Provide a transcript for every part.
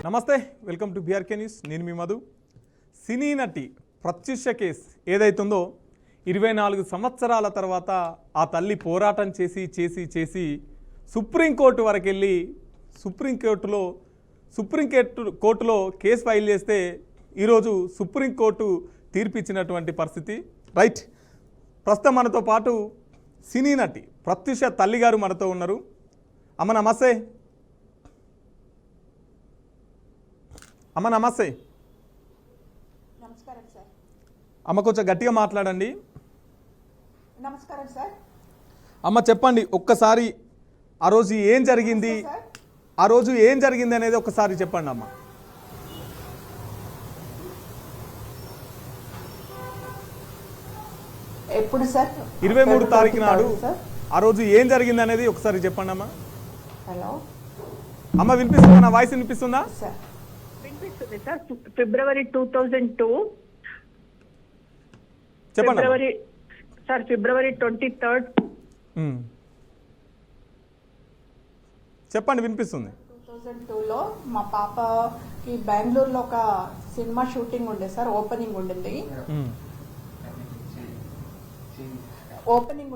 నమస్తే, welcome to BRK news. నేను మీ మధు. సినీ నటి ప్రత్యూష కేసు ఏదైతుందో 24 సంవత్సరాల తర్వాత ఆ తల్లి పోరాటం చేసి సుప్రీంకోర్టు వరకు వెళ్ళి సుప్రీంకోర్టులో కేసు ఫైల్ చేస్తే ఈరోజు సుప్రీంకోర్టు తీర్పిచ్చినటువంటి పరిస్థితి. రైట్, ప్రస్తుతం మనతో పాటు సినీ నటి ప్రత్యూష తల్లిగారు మనతో ఉన్నారు. అమ్మ నమస్తే. అమ్మ నమస్తే. నమస్కారం సార్. అమ్మ కొంచెం గట్టిగా మాట్లాడండి. నమస్కారం సార్. అమ్మ చెప్పండి ఒక్కసారి, ఆ రోజు ఏం జరిగింది, అనేది ఒక్కసారి చెప్పండి అమ్మ. ఎప్పుడు సార్? 23 తారీఖు నాడు ఆ రోజు ఏం జరిగింది అనేది ఒకసారి చెప్పండి అమ్మ. హలో అమ్మ వినిపిస్తుందా? నా వాయిస్ వినిపిస్తుందా? సార్ వినిపిస్తుంది సార్. ఫిబ్రవరి 2002 చెప్పండి ఫిబ్రవరి 23rd చెప్పండి, వినిపిస్తుంది. 2002లో మా పాపకి బెంగళూరులో ఒక సినిమా షూటింగ్ ఉండే సార్. ఓపెనింగ్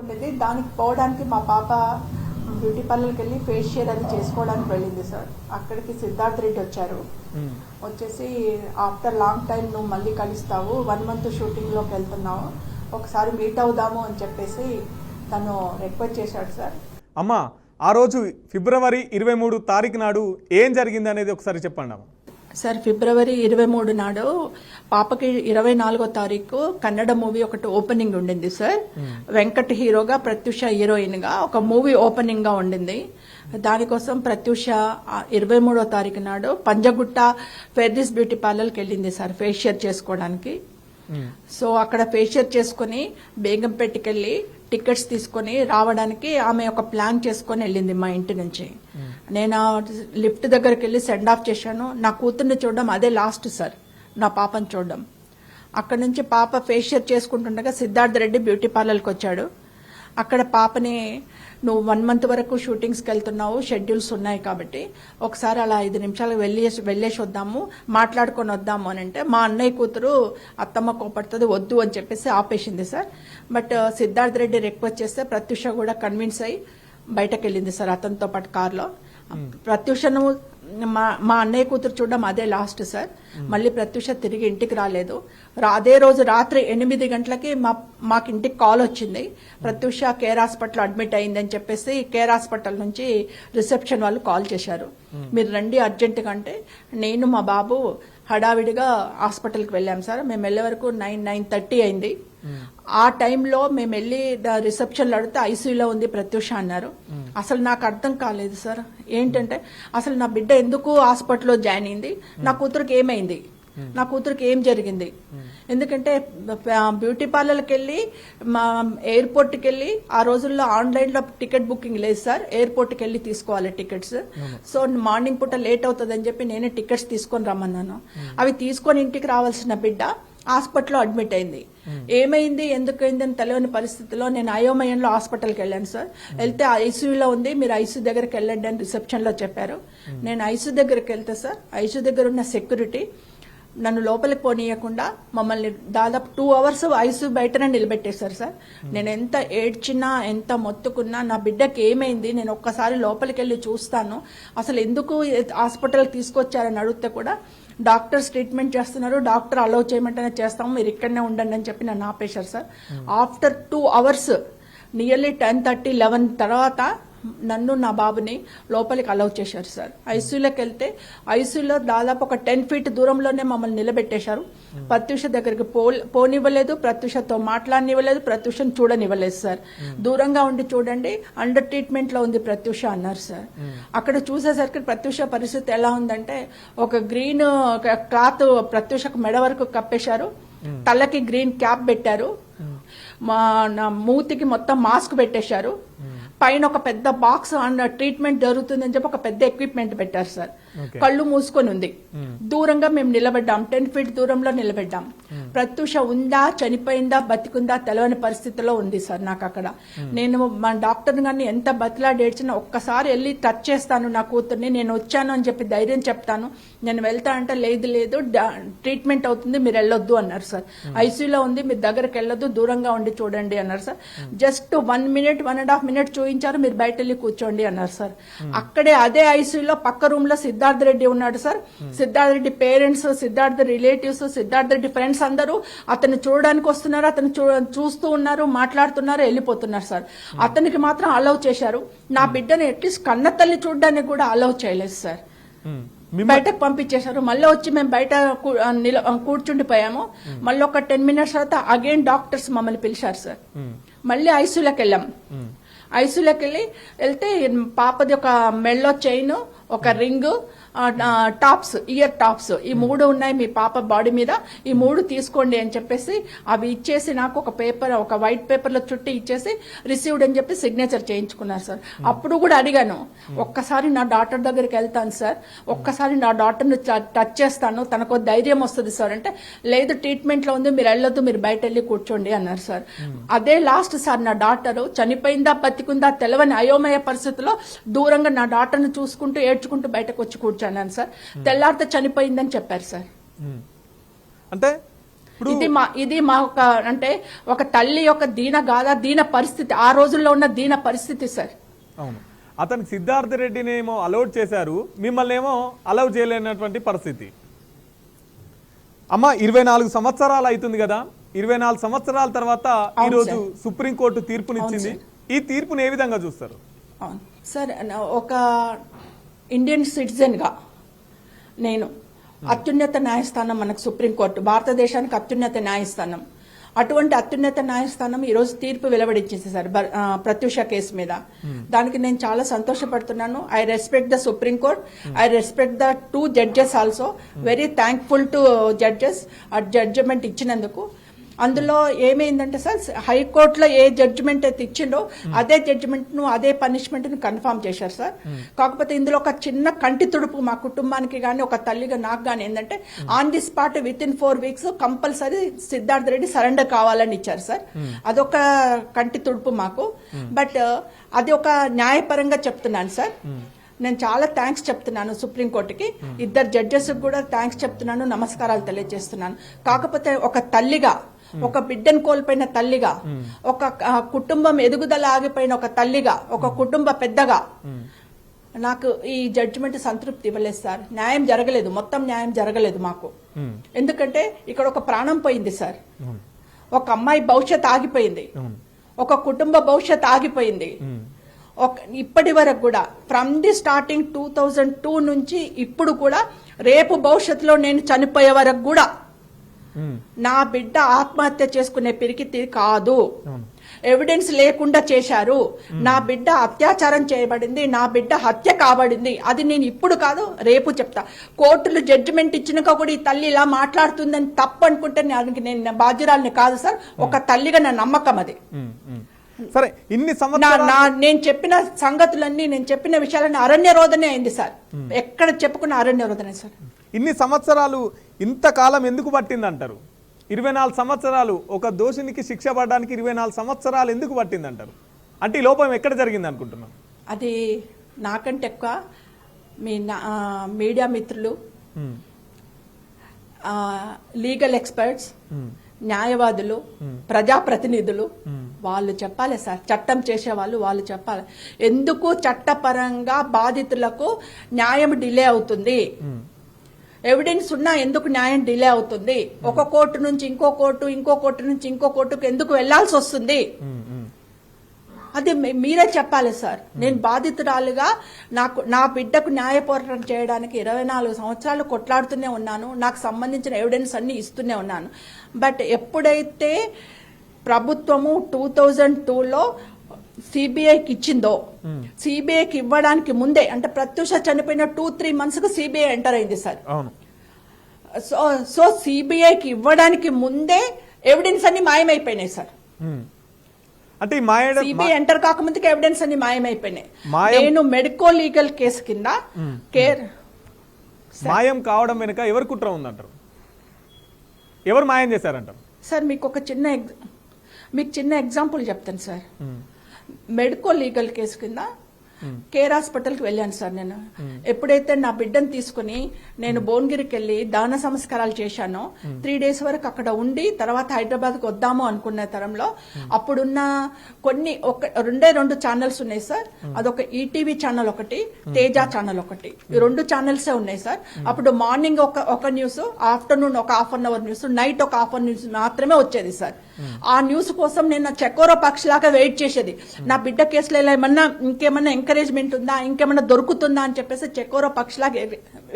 ఉండేది. దానికి పోవడానికి మా పాప బ్యూటీ పార్లర్కి వెళ్ళి ఫేషియల్ అది చేసుకోవడానికి వెళ్ళింది సార్. అక్కడికి సిద్ధార్థ్ రెడ్డి వచ్చారు. వచ్చేసి ఆఫ్టర్ లాంగ్ టైం నువ్వు మళ్ళీ కలుస్తావు, 1 month షూటింగ్లోకి వెళ్తున్నావు, ఒకసారి మీట్ అవుదాము అని చెప్పేసి తను రిక్వెస్ట్ చేశాడు సార్. అమ్మ ఆ రోజు ఫిబ్రవరి 23 తారీఖు నాడు ఏం జరిగింది అనేది ఒకసారి చెప్పండి అమ్మ. సార్ ఫిబ్రవరి 23 నాడు పాపకి 24వ తారీఖు కన్నడ మూవీ ఒకటి ఓపెనింగ్ ఉండింది సార్. వెంకట్ హీరోగా, ప్రత్యూష హీరోయిన్ గా ఒక మూవీ ఓపెనింగ్ గా ఉండింది. దానికోసం ప్రత్యూష 23వ తారీఖు నాడు పంజగుట్ట ఫెర్రిస్ బ్యూటీ పార్లర్కి వెళ్ళింది సార్ ఫేషియల్ చేసుకోవడానికి. సో అక్కడ ఫేషియల్ చేసుకుని బేగంపేటకెళ్ళి టికెట్స్ తీసుకుని రావడానికి ఆమె ఒక ప్లాన్ చేసుకుని వెళ్ళింది మా ఇంటి నుంచి. నేను లిఫ్ట్ దగ్గరికి వెళ్ళి సెండ్ ఆఫ్ చేశాను. నా కూతుర్ని చూడడం అదే లాస్ట్ సార్, నా పాపని చూడడం. అక్కడ నుంచి పాప ఫేషియల్ చేసుకుంటుండగా సిద్ధార్థ్ రెడ్డి బ్యూటీ పార్లర్కి వచ్చాడు. అక్కడ పాపని నువ్వు 1 month వరకు షూటింగ్స్కి వెళ్తున్నావు, షెడ్యూల్స్ ఉన్నాయి కాబట్టి ఒకసారి అలా 5 నిమిషాలు వెళ్ళేసి వద్దాము, మాట్లాడుకొని వద్దాము అని అంటే మా అన్నయ్య కూతురు అత్తమ్మ కోపడుతుంది, వద్దు అని చెప్పేసి ఆపేసింది sir. But Siddharth Reddy request చేస్తే ప్రత్యూష కూడా కన్విన్స్ అయ్యి బయటకు వెళ్ళింది సార్ అతనితో పాటు కార్లో. ప్రత్యూషను మా అన్నయ్య కూతురు చూడడం అదే లాస్ట్ సార్. మళ్ళీ ప్రత్యూష తిరిగి ఇంటికి రాలేదు. అదే రోజు రాత్రి 8 గంటలకి మాకు ఇంటికి కాల్ వచ్చింది, ప్రత్యూష కేర్ హాస్పిటల్ అడ్మిట్ అయిందని చెప్పేసి. కేర్ హాస్పిటల్ నుంచి రిసెప్షన్ వాళ్ళు కాల్ చేశారు, మీరు రండి అర్జెంటుగా అంటే నేను మా బాబు హడావిడిగా హాస్పిటల్కి వెళ్ళాం సార్. మేము వెళ్ళే వరకు 9:30 అయింది. ఆ టైంలో మేము వెళ్ళి రిసెప్షన్లో అడిగితే ఐసీయూలో ఉంది ప్రత్యూష అన్నారు. అసలు నాకు అర్థం కాలేదు సార్, ఏంటంటే అసలు నా బిడ్డ ఎందుకు హాస్పిటల్లో జాయిన్ అయింది, నా కూతురికి ఏమైంది, నా కూతురికి ఏం జరిగింది. ఎందుకంటే బ్యూటీ పార్లర్కి వెళ్ళి ఎయిర్పోర్ట్కి వెళ్ళి ఆ రోజుల్లో ఆన్లైన్లో టికెట్ బుకింగ్ లేదు సార్, ఎయిర్పోర్ట్కి వెళ్ళి తీసుకోవాలి టికెట్స్. సో మార్నింగ్ పూట లేట్ అవుతుందని చెప్పి నేనే టికెట్స్ తీసుకొని రమ్మన్నాను. అవి తీసుకొని ఇంటికి రావాల్సిన బిడ్డ హాస్పిటల్లో అడ్మిట్ అయింది. ఏమైంది, ఎందుకైంది అని తెలియని పరిస్థితిలో నేను అయోమయంలో హాస్పిటల్కి వెళ్ళాను సార్. వెళ్తే ఐసీయూలో ఉంది, మీరు ఐసీయూ దగ్గరికి వెళ్ళండి అని రిసెప్షన్లో చెప్పారు. నేను ఐసీయూ దగ్గరికి వెళ్తే సార్, ఐసీయూ దగ్గర ఉన్న సెక్యూరిటీ నన్ను లోపలికి పోనీయకుండా మమ్మల్ని దాదాపు 2 hours ఐసీయూ బయటనే నిలబెట్టేశారు సార్. నేను ఎంత ఏడ్చినా ఎంత మొత్తుకున్నా నా బిడ్డకి ఏమైంది, నేను ఒక్కసారి లోపలికి వెళ్ళి చూస్తాను, అసలు ఎందుకు హాస్పిటల్కి తీసుకొచ్చారని అడిగితే కూడా డాక్టర్స్ ట్రీట్మెంట్ చేస్తున్నారు, డాక్టర్ అలౌ చేయమంటేనే చేస్తాము, మీరు ఇక్కడనే ఉండండి అని చెప్పి నన్ను ఆపేశారు సార్. ఆఫ్టర్ 2 hours నియర్లీ 10:30, 11 తర్వాత నన్ను నా బాబుని లోపలికి అలౌ చేశారు సార్. ఐసీయూలోకి వెళ్తే ఐసీయూలో దాదాపు ఒక 10 feet దూరంలోనే మమ్మల్ని నిలబెట్టేశారు. ప్రత్యూష దగ్గరికి పోనివ్వలేదు, ప్రత్యూషతో మాట్లాడనివ్వలేదు, ప్రత్యూషను చూడనివ్వలేదు సార్. దూరంగా ఉండి చూడండి, అండర్ ట్రీట్మెంట్ లో ఉంది ప్రత్యూష అన్నారు సార్. అక్కడ చూసేసరికి ప్రత్యూష పరిస్థితి ఎలా ఉందంటే, ఒక గ్రీన్ క్లాత్ ప్రత్యూషకు మెడ వరకు కప్పేశారు, తలకి గ్రీన్ క్యాప్ పెట్టారు, నా మూతికి మొత్తం మాస్క్ పెట్టేశారు, పైన ఒక పెద్ద బాక్స్ ట్రీట్మెంట్ జరుగుతుందని చెప్పి ఒక పెద్ద ఎక్విప్మెంట్ పెట్టారు సార్. Okay. కళ్ళు మూసుకొని ఉంది. దూరంగా మేము నిలబడ్డాం, 10 feet దూరంలో నిలబడ్డాం. ప్రత్యూష ఉందా, చనిపోయిందా, బతికుందా తెలవని పరిస్థితిలో ఉంది సార్ నాకు అక్కడ. నేను మా డాక్టర్ గారిని ఎంత బతిలాడేడ్చినా ఒక్కసారి వెళ్ళి టచ్ చేస్తాను నా కూతుర్ని, నేను వచ్చాను అని చెప్పి ధైర్యం చెప్తాను. నేను వెళ్తా అంటే లేదు ట్రీట్మెంట్ అవుతుంది, మీరు వెళ్ళొద్దు అన్నారు సార్. ఐసీయూలో ఉంది, మీరు దగ్గరికి వెళ్ళొద్దు, దూరంగా ఉండి చూడండి అన్నారు సార్. జస్ట్ 1 minute 1.5 minutes చూయించారు, మీరు బయట వెళ్ళి కూర్చోండి అన్నారు సార్. అక్కడే అదే ఐసీయూలో పక్క రూమ్ లో సిద్ధార్థ రెడ్డి ఉన్నాడు sir. Siddhartha Reddy parents, Siddhartha relatives, Siddhartha Reddy friends అందరూ అతను చూడడానికి వస్తున్నారు, అతను చూస్తూ ఉన్నారు, మాట్లాడుతున్నారు, వెళ్ళిపోతున్నారు సార్. అతనికి మాత్రం అలౌ చేశారు. నా బిడ్డని అట్లీస్ట్ కన్న తల్లి చూడడానికి కూడా అలౌ చేయలేదు సార్. బయటకు పంపించేశారు. మళ్ళీ వచ్చి మేము బయట కూర్చుండిపోయాము. మళ్ళీ ఒక 10 minutes తర్వాత అగైన్ డాక్టర్స్ మమ్మల్ని పిలిచారు సార్. మళ్ళీ ఐసీయూలోకి వెళ్ళాం. ఐసీయూలోకి వెళ్తే పాపది ఒక మెళ్ళో చైన్, ఒక రింగ్, టాప్స్, ఇయర్ టాప్స్, ఈ 3 ఉన్నాయి మీ పాప బాడీ మీద, ఈ 3 తీసుకోండి అని చెప్పేసి అవి ఇచ్చేసి నాకు ఒక పేపర్, ఒక వైట్ పేపర్ లో చుట్టి ఇచ్చేసి రిసీవ్డ్ అని చెప్పి సిగ్నేచర్ చేయించుకున్నారు సార్. అప్పుడు కూడా అడిగాను, ఒక్కసారి నా డాక్టర్ దగ్గరికి వెళ్తాను సార్, ఒక్కసారి నా డాక్టర్ని టచ్ చేస్తాను, తనకు ధైర్యం వస్తుంది సార్ అంటే, లేదు ట్రీట్మెంట్ లో ఉంది, మీరు వెళ్ళొద్దు, మీరు బయట వెళ్ళి కూర్చోండి అన్నారు సార్. అదే లాస్ట్ సార్ నా డాక్టర్ చనిపోయిందా బతికుందా తెలవని అయోమయ పరిస్థితిలో దూరంగా నా డాక్టర్ని చూసుకుంటూ ఏడ్చుకుంటూ బయటకు వచ్చి కూర్చున్నాను సార్. తెల్లారితే చనిపోయిందని చెప్పారు సార్. అంటే ఇది మా ఒక అంటే ఒక తల్లి యొక్క దీన పరిస్థితి, ఆ రోజుల్లో ఉన్న దీన పరిస్థితి సార్. అవును, అతనికి సిద్ధార్థ రెడ్డిని ఏమో అలౌట్ చేశారు, మిమ్మల్ని ఏమో అలౌ చేయలేనటువంటి పరిస్థితి. అమ్మ 24 సంవత్సరాలు అవుతుంది కదా, 24 సంవత్సరాల తర్వాత ఈ రోజు సుప్రీంకోర్టు తీర్పునిచ్చింది. ఈ తీర్పుని ఏ విధంగా చూస్తారు? సార్, ఒక ఇండియన్ సిటిజన్ గా నేను అత్యున్నత న్యాయస్థానం మనకు సుప్రీంకోర్టు, భారతదేశానికి అత్యున్నత న్యాయస్థానం. అటువంటి అత్యున్నత న్యాయస్థానం ఈ రోజు తీర్పు వెలువడించింది సార్ ప్రత్యూష కేసు మీద. దానికి నేను చాలా సంతోషపడుతున్నాను. I respect the supreme court, I respect the 2 judges also. Very thankful to judges ఆ జడ్జిమెంట్ ఇచ్చినందుకు. అందులో ఏమైందంటే సార్, హైకోర్టులో ఏ జడ్జిమెంట్ అయితే ఇచ్చిండో అదే జడ్జిమెంట్ ను, అదే పనిష్మెంట్ ను కన్ఫర్మ్ చేశారు సార్. కాకపోతే ఇందులో ఒక చిన్న కంటి తుడుపు మా కుటుంబానికి గానీ, ఒక తల్లిగా నాకు గానీ ఏంటంటే, on the spot within 4 weeks compulsory Siddhartha Reddy surrender కావాలని ఇచ్చారు సార్. అదొక కంటి తుడుపు మాకు. బట్ అది ఒక న్యాయపరంగా చెప్తున్నాను సార్. నేను చాలా థ్యాంక్స్ చెప్తున్నాను సుప్రీంకోర్టుకి, 2 జడ్జెస్ కూడా థ్యాంక్స్ చెప్తున్నాను, నమస్కారాలు తెలియజేస్తున్నాను. కాకపోతే ఒక తల్లిగా, ఒక బిడ్డను కోల్పోయిన తల్లిగా, ఒక కుటుంబం ఎదుగుదల ఆగిపోయిన ఒక తల్లిగా, ఒక కుటుంబ పెద్దగా నాకు ఈ జడ్జిమెంట్ సంతృప్తి ఇవ్వలేదు సార్. న్యాయం జరగలేదు, మొత్తం న్యాయం జరగలేదు మాకు. ఎందుకంటే ఇక్కడ ఒక ప్రాణం పోయింది సార్, ఒక అమ్మాయి భవిష్యత్ ఆగిపోయింది, ఒక కుటుంబ భవిష్యత్ ఆగిపోయింది. ఇప్పటి వరకు కూడా ఫ్రమ్ ది స్టార్టింగ్ 2002 నుంచి ఇప్పుడు కూడా, రేపు భవిష్యత్తులో నేను చనిపోయే వరకు కూడా నా బిడ్డ ఆత్మహత్య చేసుకునే పిరికితి కాదు. ఎవిడెన్స్ లేకుండా చేశారు. నా బిడ్డ అత్యాచారం చేయబడింది, నా బిడ్డ హత్య కాబడింది. అది నేను ఇప్పుడు కాదు, రేపు చెప్తా. కోర్టులు జడ్జిమెంట్ ఇచ్చినాక కూడా ఈ తల్లి ఇలా మాట్లాడుతుందని తప్పు అనుకుంటే నేను బాధ్యురాలిని కాదు సార్. ఒక తల్లిగా నా నమ్మకం అది. సరే, ఇన్ని సంవత్సరాలు నేను చెప్పిన సంగతులన్నీ, నేను చెప్పిన విషయాలన్నీ అరణ్య రోదనే అయింది సార్. ఎక్కడ చెప్పుకున్న అరణ్య రోదనే సార్. ఇన్ని సంవత్సరాలు, ఇంతకాలం ఎందుకు పట్టింది అంటారు? 24 సంవత్సరాలు ఒక దోషినికి శిక్ష పడడానికి 24 సంవత్సరాలు ఎందుకు పట్టింది అంటారు? అంటే ఈ లోపం ఎక్కడ జరిగింది అనుకుంటున్నాను? అది నాకంటే ఎక్కువ మీ మీడియా మిత్రులు, లీగల్ ఎక్స్పర్ట్స్, న్యాయవాదులు, ప్రజాప్రతినిధులు వాళ్ళు చెప్పాలి సార్. చట్టం చేసే వాళ్ళు చెప్పాలి. ఎందుకు చట్టపరంగా బాధితులకు న్యాయం డిలే అవుతుంది, ఎవిడెన్స్ ఉన్నా ఎందుకు న్యాయం డిలే అవుతుంది, ఒక కోర్టు నుంచి ఇంకో కోర్టు, ఇంకో కోర్టు నుంచి ఇంకో కోర్టుకు ఎందుకు వెళ్లాల్సి వస్తుంది, అది మీరే చెప్పాలి సార్. నేను బాధితురాలుగా నా బిడ్డకు న్యాయ పోరాటం చేయడానికి 24 సంవత్సరాలు కొట్లాడుతూనే ఉన్నాను. నాకు సంబంధించిన ఎవిడెన్స్ అన్ని ఇస్తూనే ఉన్నాను. బట్ ఎప్పుడైతే ప్రభుత్వము 2002లో సిబిఐకి ఇచ్చిందో, సిబిఐకి ఇవ్వడానికి ముందే, అంటే ప్రత్యూష చనిపోయిన 2-3 months కు సిబిఐ ఎంటర్ అయింది సార్. సో సిబిఐకి ఇవ్వడానికి ముందే ఎవిడెన్స్ అన్ని మాయమైపోయినాయి సార్. అంటే సిబిఐ ఎంటర్ కాకముందుకు ఎవిడెన్స్ అన్ని మాయమైపోయినాయి. నేను మెడికో లీగల్ కేసు కింద మాయం కావడం వెనుక ఎవరు కుట్ర ఉందంటారు? ఎవరు మాయం చేశారంటారు? సార్ మీకు ఒక చిన్న ఎగ్జాంపుల్ చెప్తాను సార్. మెడికో లీగల్ కేసు కింద కేర్ హాస్పిటల్కి వెళ్ళాను సార్. నేను ఎప్పుడైతే నా బిడ్డను తీసుకుని నేను భువనగిరికి వెళ్ళి దాన సంస్కారాలు చేశానో 3 days వరకు అక్కడ ఉండి తర్వాత హైదరాబాద్కి వద్దాము అనుకున్న తరంలో అప్పుడున్న కొన్ని రెండు ఛానల్స్ ఉన్నాయి సార్. అదొక ఈటీవీ ఛానల్ ఒకటి, తేజ ఛానల్ ఒకటి, ఈ 2 ఛానల్సే ఉన్నాయి సార్. అప్పుడు మార్నింగ్ ఒక న్యూస్, ఆఫ్టర్నూన్ ఒక ½ hour న్యూస్, నైట్ ఒక ½ hour న్యూస్ మాత్రమే వచ్చేది సార్. ఆ న్యూస్ కోసం నేను చెకోరో పక్షిలాగా వెయిట్ చేసేది. నా బిడ్డ కేసులో ఇంకేమన్నా ఎంకరేజ్మెంట్ ఉందా, ఇంకేమన్నా దొరుకుతుందా అని చెప్పేసి చెకోరో పక్షిలాగా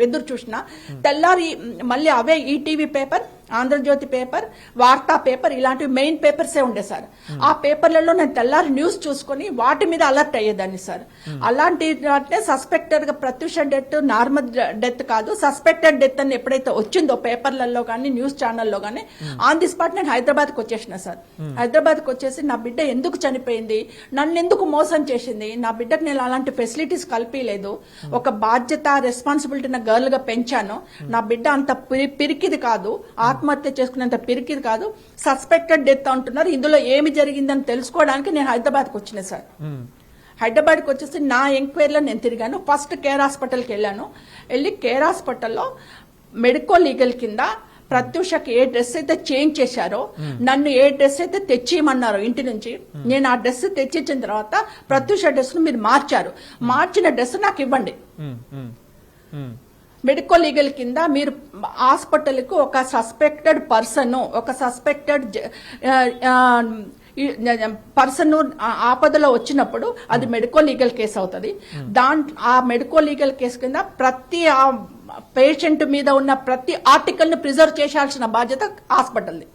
ఎదురు చూసిన. తెల్లారి మళ్ళీ అవే ఈటీవీ పేపర్, ఆంధ్రజ్యోతి పేపర్, వార్తా పేపర్, ఇలాంటివి మెయిన్ పేపర్సే ఉండే సార్. ఆ పేపర్లలో నేను తెల్లారి న్యూస్ చూసుకుని వాటి మీద అలర్ట్ అయ్యేదాన్ని సార్. అలాంటి సస్పెక్టెడ్ గా ప్రత్యూష డెత్ నార్మల్ డెత్ కాదు, సస్పెక్టెడ్ డెత్ అని ఎప్పుడైతే వచ్చిందో పేపర్లలో కానీ న్యూస్ ఛానల్లో కానీ ఆన్ ది స్పాట్ నేను హైదరాబాద్కి వచ్చేసిన సార్. హైదరాబాద్కి వచ్చేసి నా బిడ్డ ఎందుకు చనిపోయింది, నన్ను ఎందుకు మోసం చేసింది, నా బిడ్డకు నేను అలాంటి ఫెసిలిటీస్ కల్పించలేదు, ఒక బాధ్యత రెస్పాన్సిబిలిటీ నా గర్ల్ గా పెంచాను, నా బిడ్డ అంత పిరికిది కాదు, ఆత్మహత్య చేసుకునేంత పిరికిది కాదు, సస్పెక్టెడ్ డెత్ అంటున్నారు, ఇందులో ఏమి జరిగిందని తెలుసుకోవడానికి నేను హైదరాబాద్కి వచ్చిన సార్. హైదరాబాద్కి వచ్చేసి నా ఎంక్వైరీలో నేను తిరిగాను. ఫస్ట్ కేర్ హాస్పిటల్కి వెళ్ళి కేర్ హాస్పిటల్లో మెడికో లీగల్ కింద ప్రత్యూషకి ఏ డ్రెస్ అయితే చేంజ్ చేశారో, నన్ను ఏ డ్రెస్ అయితే తెచ్చిమన్నారో ఇంటి నుంచి, నేను ఆ డ్రెస్ తెచ్చిచ్చిన తర్వాత ప్రత్యూష డ్రెస్ ను మీరు మార్చిన డ్రెస్ నాకు ఇవ్వండి. మెడికో లీగల్ కింద మీరు హాస్పిటల్ కు ఒక సస్పెక్టెడ్ పర్సన్ ఆపదలో వచ్చినప్పుడు అది మెడికో లీగల్ కేసు అవుతుంది. ఆ మెడికో లీగల్ కేసు కింద ప్రతి పేషెంట్ మీద ఉన్న ప్రతి ఆర్టికల్ ను ప్రిజర్వ్ చేయాల్సిన బాధ్యత హాస్పిటల్ది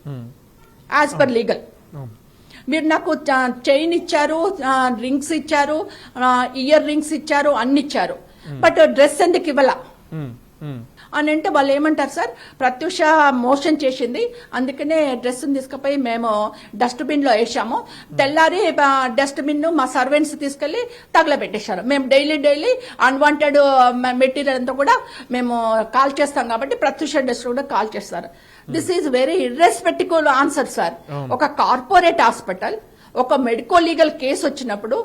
యాజ్ పర్ లీగల్. మీరు నాకు చైన్ ఇచ్చారు, రింగ్స్ ఇచ్చారు, ఇయర్ రింగ్స్ ఇచ్చారు, అన్ని ఇచ్చారు, బట్ డ్రెస్ ఎందుకు ఇవ్వాల అని అంటే వాళ్ళు ఏమంటారు సార్, ప్రత్యూష మోషన్ చేసింది అందుకనే డ్రెస్ తీసుకుపోయి మేము డస్ట్బిన్ లో వేసాము, తెల్లారి డస్ట్బిన్ మా సర్వెంట్స్ తీసుకెళ్లి తగలబెట్టేశారు. మేము డైలీ అన్వాంటెడ్ మెటీరియల్ అంతా కూడా మేము కాల్ చేస్తాం కాబట్టి ప్రత్యూష డ్రెస్ కూడా కాల్ చేస్తారు. This is very irrespectable answer sir. ఒక కార్పొరేట్ హాస్పిటల్ ఒక మెడికో లీగల్ కేసు వచ్చినప్పుడు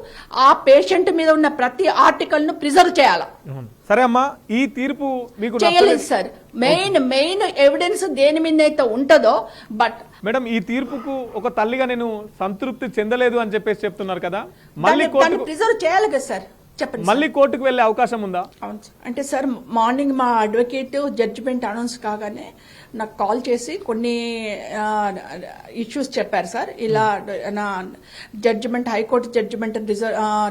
ఆ పేషెంట్ మీద ఉన్న ప్రతి ఆర్టికల్ ను ప్రిజర్వ్ చేయాలి. సరే అమ్మా, ఈ తీర్పు మీకు చేయలేదు సార్. మెయిన్ ఎవిడెన్స్ దేని మీద అయితే ఉంటుందో. బట్ మేడం, ఈ తీర్పుకు ఒక తల్లిగా నేను సంతృప్తి చెందలేదు అని చెప్పేసి చెప్తున్నారు కదా, మళ్ళీ ప్రిజర్వ్ చేయాలి కదా సార్, చెప్పండి. మళ్ళీ కోర్టుకు వెళ్లే అవకాశం ఉందా? అవును అంటే సార్, మార్నింగ్ మా అడ్వకేట్ జడ్జిమెంట్ అనౌన్స్ కాగానే నాకు కాల్ చేసి కొన్ని ఇష్యూస్ చెప్పారు సార్. ఇలా నా జడ్జిమెంట్, హైకోర్టు జడ్జిమెంట్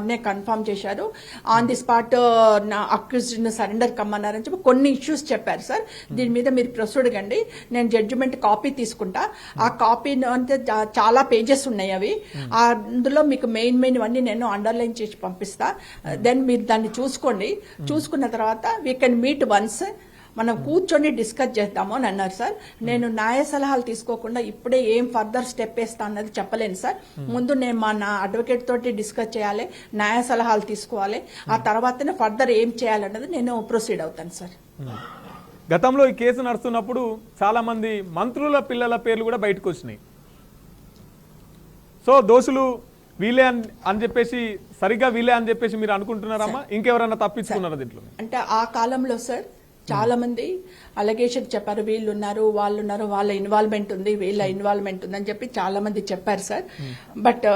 నే కన్ఫర్మ్ చేశారు, ఆన్ ది స్పాట్ నా అక్యూజ్డ్ సరెండర్ కమ్మన్నారని చెప్పి కొన్ని ఇష్యూస్ చెప్పారు సార్. దీని మీద మీరు ప్రొసీడ్ కండి, నేను జడ్జిమెంట్ కాపీ తీసుకుంటా. ఆ కాపీ అంటే చాలా పేజెస్ ఉన్నాయి, అవి అందులో మీకు మెయిన్ అన్ని నేను అండర్లైన్ చేసి పంపిస్తా. దెన్ మీరు దాన్ని చూసుకోండి. చూసుకున్న తర్వాత వీ కెన్ మీట్ వన్స్, మనం కూర్చొని డిస్కస్ చేద్దాము అని అన్నారు సార్. నేను న్యాయ సలహాలు తీసుకోకుండా ఇప్పుడే ఏం ఫర్దర్ స్టెప్ వేస్తా అన్నది చెప్పలేను సార్. ముందు నేను నా అడ్వకేట్ తోటి డిస్కస్ చేయాలి, న్యాయ సలహాలు తీసుకోవాలి, ఆ తర్వాతనే ఫర్దర్ ఏం చేయాలన్నది నేను ప్రొసీడ్ అవుతాను సార్. గతంలో ఈ కేసు నడుస్తున్నప్పుడు చాలా మంది మంత్రుల పిల్లల పేర్లు కూడా బయటకు వచ్చినాయి. సో దోషులు వీలే అని చెప్పేసి, సరిగ్గా వీలే అని చెప్పేసి మీరు అనుకుంటున్నారమ్మా? ఇంకెవరన్నా తప్పించుకున్నారా దీంట్లో? అంటే ఆ కాలంలో సార్ చాలా మంది అలిగేషన్ చెప్పారు, వీళ్ళు ఉన్నారు, వాళ్ళు ఉన్నారు, వాళ్ళ ఇన్వాల్వ్మెంట్ ఉంది, వీళ్ళ ఇన్వాల్వ్మెంట్ ఉంది అని చెప్పి చాలా మంది చెప్పారు సార్. బట్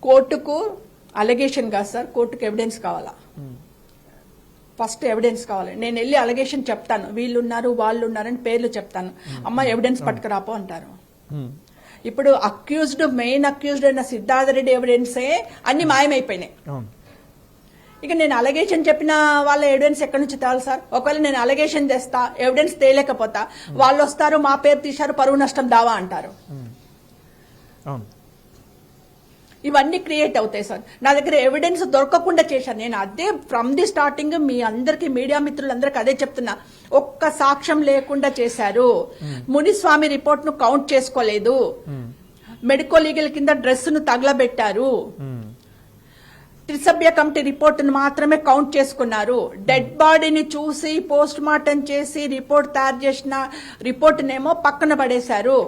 కోర్టుకు అలిగేషన్ కాదు సార్, కోర్టుకు ఎవిడెన్స్ కావాలా. ఫస్ట్ ఎవిడెన్స్ కావాలి. నేను వెళ్ళి అలిగేషన్ చెప్తాను, వీళ్ళు ఉన్నారు, వాళ్ళు ఉన్నారని పేర్లు చెప్తాను, అమ్మ ఎవిడెన్స్ పట్టుకురాపో అంటారు. ఇప్పుడు మెయిన్ అక్యూజ్డ్ అయిన సిద్ధార్థ రెడ్డి ఎవిడెన్సే అన్ని మాయమైపోయినాయి. ఇక నేను అలిగేషన్ చెప్పిన వాళ్ళ ఎవిడెన్స్ ఎక్కడి నుంచి తేవాలి సార్? ఒకవేళ నేను అలిగేషన్ చేస్తా, ఎవిడెన్స్ తేలేకపోతా, వాళ్ళు వస్తారు, మా పేరు తీశారు, పరువు నష్టం దావా అంటారు. ఇవన్నీ క్రియేట్ అవుతాయి సార్. నా దగ్గర ఎవిడెన్స్ దొరకకుండా చేశాను నేను. అదే ఫ్రమ్ ది స్టార్టింగ్ మీ అందరికి, మీడియా మిత్రులందరికీ అదే చెప్తున్నా, ఒక్క సాక్ష్యం లేకుండా చేశారు. మునిస్వామి రిపోర్ట్ ను కౌంట్ చేసుకోలేదు, మెడికో లీగల్ కింద డ్రెస్ ను తగలబెట్టారు, త్రిసభ్య కమిటీ రిపోర్టును మాత్రమే కౌంట్ చేసుకున్నారు. డెడ్ బాడీని చూసి పోస్ట్ మార్టం చేసి రిపోర్ట్ తయారు చేసిన రిపోర్టునేమో పక్కన పడేశారు.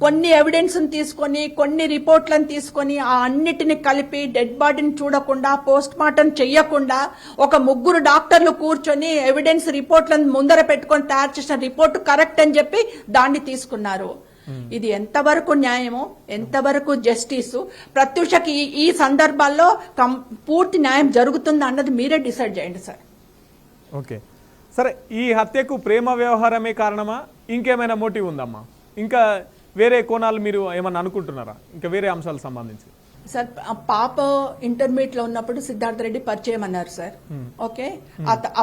కొన్ని ఎవిడెన్స్ తీసుకొని కొన్ని రిపోర్ట్లను తీసుకొని ఆ అన్నిటిని కలిపి డెడ్ బాడీని చూడకుండా పోస్ట్ మార్టం చెయ్యకుండా ఒక ముగ్గురు డాక్టర్లు కూర్చొని ఎవిడెన్స్ రిపోర్ట్లను ముందర పెట్టుకొని తయారు చేసిన రిపోర్టు కరెక్ట్ అని చెప్పి దాన్ని తీసుకున్నారు. ఇది ఎంతవరకు న్యాయమో, ఎంతవరకు జస్టిస్? ప్రత్యూషకి ఈ సందర్భాల్లో పూర్తి న్యాయం జరుగుతుందా అన్నది మీరే డిసైడ్ చేయండి సార్. ఓకే, సరే, ఈ హత్యకు ప్రేమ వ్యవహారమే కారణమా, ఇంకేమైనా మోటివ్ ఉందమ్మా? ఇంకా వేరే కోణాలు మీరు ఏమన్నా అనుకుంటున్నారా, ఇంకా వేరే అంశాలకు సంబంధించి? సార్, పాప ఇంటర్మీడియట్ లో ఉన్నప్పుడు సిద్ధార్థ రెడ్డి పరిచయం అన్నారు సార్. ఓకే,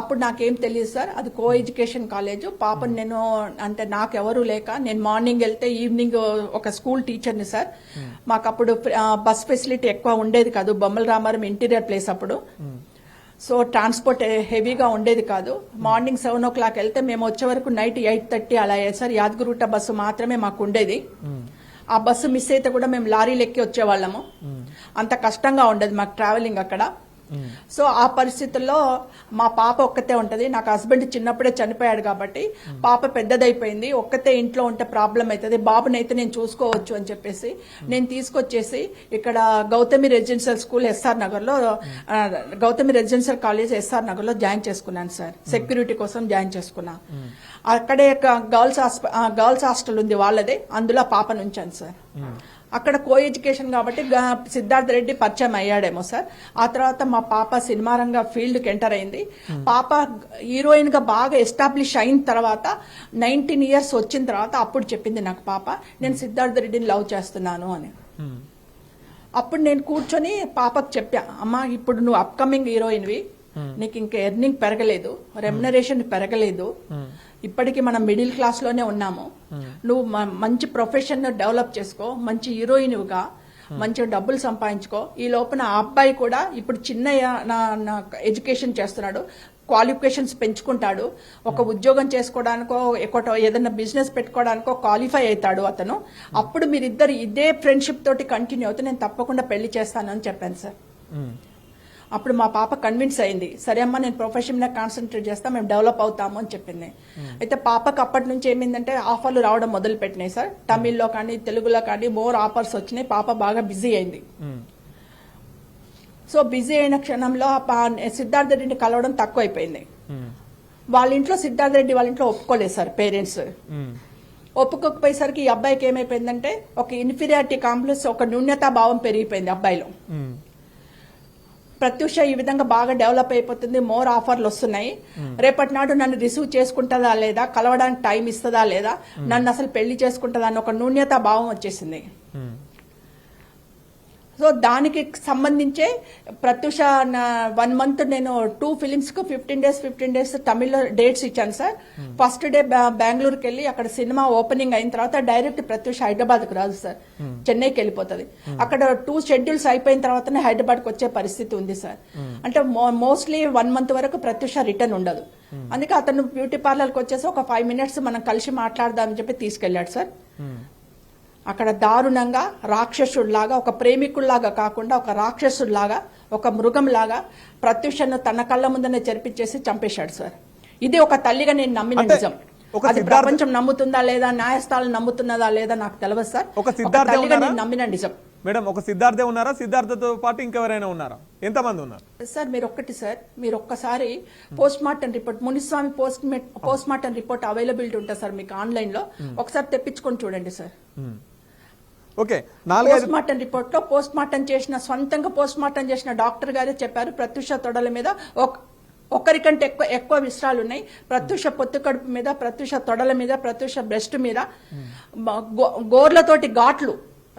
అప్పుడు నాకేం తెలియదు సార్, అది కో ఎడ్యుకేషన్ కాలేజ్. పాపను నేను అంటే నాకెవరు లేక నేను మార్నింగ్ వెళ్తే ఈవినింగ్ ఒక స్కూల్ టీచర్ని సార్. మాకు అప్పుడు బస్ ఫెసిలిటీ ఎక్కువ ఉండేది కాదు, బొమ్మల రామారం ఇంటీరియర్ ప్లేస్ అప్పుడు. సో ట్రాన్స్పోర్ట్ హెవీగా ఉండేది కాదు. మార్నింగ్ 7 o'clock వెళ్తే మేము వచ్చే వరకు నైట్ 8:30 అలా అయ్యేది సార్. యాదగిరిగుట్ట బస్సు మాత్రమే మాకు ఉండేది. ఆ బస్సు మిస్ అయితే కూడా మేము లారీలు ఎక్కి వచ్చేవాళ్ళము. అంత కష్టంగా ఉండేది మాకు ట్రావెలింగ్ అక్కడ. సో ఆ పరిస్థితుల్లో మా పాప ఒక్కతే ఉంటది. నాకు హస్బెండ్ చిన్నప్పుడే చనిపోయాడు కాబట్టి పాప పెద్దదైపోయింది. ఒక్కతే ఇంట్లో ఉంటే ప్రాబ్లం అవుతుంది, బాబునైతే నేను చూసుకోవచ్చు అని చెప్పేసి నేను తీసుకొచ్చేసి ఇక్కడ Gautami residential school SR Nagar లో, Gautami residential college SR Nagar లో జాయిన్ చేసుకున్నాను సార్. సెక్యూరిటీ కోసం జాయిన్ చేసుకున్నా. అక్కడే గర్ల్స్ హాస్టల్ ఉంది వాళ్ళదే, అందులో పాప నుంచాను సార్. అక్కడ కో ఎడ్యుకేషన్ కాబట్టి సిద్ధార్థ రెడ్డి పరిచయం అయ్యాడేమో సార్. ఆ తర్వాత మా పాప సినిమా రంగ ఫీల్డ్ కి ఎంటర్ అయింది. పాప హీరోయిన్ గా బాగా ఎస్టాబ్లిష్ అయిన తర్వాత 19 years వచ్చిన తర్వాత అప్పుడు చెప్పింది నాకు పాప, నేను సిద్ధార్థ రెడ్డిని లవ్ చేస్తున్నాను అని. అప్పుడు నేను కూర్చొని పాపకు చెప్పా, అమ్మా ఇప్పుడు నువ్వు అప్కమింగ్ హీరోయిన్వి, నీకు ఇంకా ఎర్నింగ్ పెరగలేదు, రెమ్యునరేషన్ పెరగలేదు, ఇప్పటికీ మనం మిడిల్ క్లాస్ లోనే ఉన్నాము. నువ్వు మంచి ప్రొఫెషన్ డెవలప్ చేసుకో, మంచి హీరోయిన్గా మంచిగా డబ్బులు సంపాదించుకో. ఈ లోపల ఆ అబ్బాయి కూడా ఇప్పుడు చిన్న ఎడ్యుకేషన్ చేస్తున్నాడు, క్వాలిఫికేషన్స్ పెంచుకుంటాడు, ఒక ఉద్యోగం చేసుకోవడానికో ఏదైనా బిజినెస్ పెట్టుకోవడానికో క్వాలిఫై అవుతాడు అతను. అప్పుడు మీరిద్దరు ఇదే ఫ్రెండ్షిప్ తోటి కంటిన్యూ అవుతే నేను తప్పకుండా పెళ్లి చేస్తానని చెప్పాను సార్. అప్పుడు మా పాప కన్విన్స్ అయింది, సరే అమ్మా నేను ప్రొఫెషన్ మీద కాన్సన్ట్రేట్ చేస్తా, మేము డెవలప్ అవుతాము అని చెప్పింది. అయితే పాపకు అప్పటి నుంచి ఏమైందంటే ఆఫర్లు రావడం మొదలు పెట్టినాయి సార్. తమిళ్లో కానీ తెలుగులో కానీ మోర్ ఆఫర్స్ వచ్చినాయి. పాప బాగా బిజీ అయింది. సో బిజీ అయిన క్షణంలో సిద్ధార్థ రెడ్డిని కలవడం తక్కువ అయిపోయింది. వాళ్ళ ఇంట్లో సిద్ధార్థ రెడ్డి వాళ్ళ ఇంట్లో ఒప్పుకోలేదు సార్ పేరెంట్స్. ఒప్పుకోకపోయేసరికి ఈ అబ్బాయికి ఏమైపోయిందంటే ఒక ఇన్ఫీరియారిటీ కాంప్లెక్స్, ఒక న్యూన్యతా భావం పెరిగిపోయింది అబ్బాయిలో. ప్రత్యూష ఈ విధంగా బాగా డెవలప్ అయిపోతుంది, మోర్ ఆఫర్లు వస్తున్నాయి, రేపటి నాడు నన్ను రిసీవ్ చేసుకుంటుందా లేదా, కలవడానికి టైం ఇస్తుందా లేదా, నన్ను అసలు పెళ్లి చేసుకుంటుందా అని ఒక న్యూన్యతా భావం వచ్చేసింది. సో దానికి సంబంధించే ప్రత్యూష 1 month నేను 2 films కు 15 days తమిళ్లో డేట్స్ ఇచ్చాను సార్. ఫస్ట్ డే బెంగళూరుకి వెళ్ళి అక్కడ సినిమా ఓపెనింగ్ అయిన తర్వాత డైరెక్ట్ ప్రత్యూష హైదరాబాద్ కు రాదు సార్, చెన్నైకి వెళ్ళిపోతుంది. అక్కడ 2 schedules అయిపోయిన తర్వాతనే హైదరాబాద్ కు వచ్చే పరిస్థితి ఉంది సార్. అంటే మోస్ట్లీ 1 month వరకు ప్రత్యూష రిటర్న్ ఉండదు. అందుకే అతను బ్యూటీ పార్లర్కి వచ్చేసి ఒక 5 minutes మనం కలిసి మాట్లాడదామని చెప్పి తీసుకెళ్లాడు సార్. అక్కడ దారుణంగా రాక్షసుడిలాగా, ఒక ప్రేమికుల్లాగా కాకుండా ఒక రాక్షసుడిలాగా, ఒక మృగంలాగా ప్రత్యూషను తన కళ్ళ ముందనే జరిపించేసి చంపేశాడు సార్. ఇది ఒక తల్లిగా నేను నమ్మిన నిజం. అది ప్రపంచం నమ్ముతుందా లేదా, న్యాయస్థానం నమ్ముతున్నదా లేదా నాకు తెలియదు సార్. ఒక తల్లిగా నేను నమ్మిన నిజం. మేడం, ఒక సిద్ధార్థే ఉన్నారా? సిద్ధార్థతో పాటు ఇంకెవరైనా ఉన్నారా? ఎంతమంది ఉన్నారు సార్? మీరు ఒక్కసారి post mortem report, Muniswamy post mortem report availability ఉంటుంది సార్ మీకు ఆన్లైన్ లో, ఒకసారి తెప్పించుకొని చూడండి sir. Okay, post mortem report లో స్వంతంగా పోస్ట్ మార్టం చేసిన డాక్టర్ గారే చెప్పారు ప్రత్యూష తొడల మీద ఒకరికంటే ఎక్కువ విషయాలు ఉన్నాయి. ప్రత్యూష పొత్తు కడుపు మీద, ప్రత్యూష తొడల మీద, ప్రత్యూష బ్రెస్ట్ మీద గోర్లతోటి ఘాట్లు,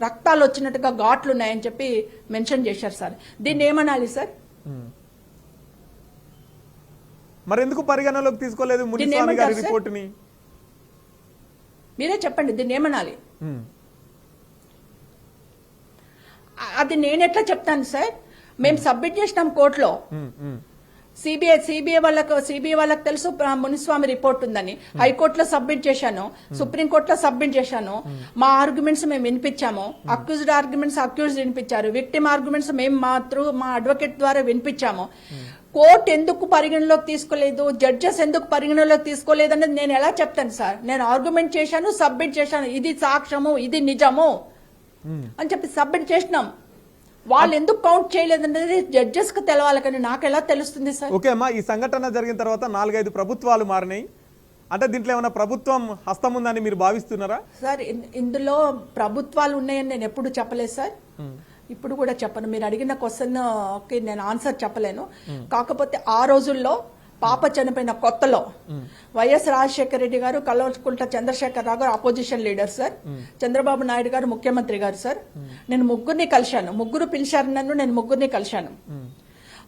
రక్తాలు వచ్చినట్టుగా ఘాట్లు ఉన్నాయని చెప్పి మెన్షన్ చేశారు సార్. దీన్ని ఏమనాలి సార్? మరి ఎందుకు పరిగణలోకి తీసుకోలేదు మునిస్వామి గారి రిపోర్ట్ ని? మీరే చెప్పండి, దీన్ని ఏమనాలి? అది నేనెట్లా చెప్తాను సార్? మేము సబ్మిట్ చేసినాం కోర్టులో. సిబిఐ వాళ్ళకి తెలుసు మునిస్వామి రిపోర్ట్ ఉందని. హైకోర్టులో సబ్మిట్ చేశాను, సుప్రీంకోర్టులో సబ్మిట్ చేశాను. మా ఆర్గ్యుమెంట్స్ మేము వినిపించాము. అక్యూజ్డ్ ఆర్గ్యుమెంట్స్ అక్యూజ్డ్ వినిపించారు, విక్టిమ్ ఆర్గ్యుమెంట్స్ మేము మా అడ్వకేట్ ద్వారా వినిపించాము. కోర్టు ఎందుకు పరిగణలోకి తీసుకోలేదు, జడ్జెస్ ఎందుకు పరిగణలోకి తీసుకోలేదు అనేది నేను ఎలా చెప్తాను సార్? నేను ఆర్గ్యుమెంట్ చేశాను, సబ్మిట్ చేశాను, ఇది సాక్ష్యము, ఇది నిజము అని చెప్పి సబ్మిట్ చేసినాం. వాళ్ళు ఎందుకు కౌంట్ చేయలేదనేది జడ్జెస్ కు తెలవాలి, కానీ నాకు ఎలా తెలుస్తుంది సార్? ఓకే అమ్మా, ఈ సంఘటన జరిగిన తర్వాత 4-5 ప్రభుత్వాలు మారినాయి అంటే దీంట్లో ఏమైనా ప్రభుత్వం హస్తం ఉందని మీరు భావిస్తున్నారా? సార్ ఇందులో ప్రభుత్వాలు ఉన్నాయని నేను ఎప్పుడు చెప్పలేదు సార్, ఇప్పుడు కూడా చెప్పను. మీరు అడిగిన క్వశ్చన్ కి నేను ఆన్సర్ చెప్పలేను. కాకపోతే ఆ రోజుల్లో పాప చనిపోయిన కొత్తలో వైఎస్ రాజశేఖర రెడ్డి గారు, కల్వకుంట్ల చంద్రశేఖర్ రావు గారు opposition leader sir, Chandrababu Naidu గారు ముఖ్యమంత్రి గారు సార్. నేను ముగ్గురిని కలిశాను, ముగ్గురు పిలిచారు నన్ను, నేను ముగ్గురిని కలిశాను.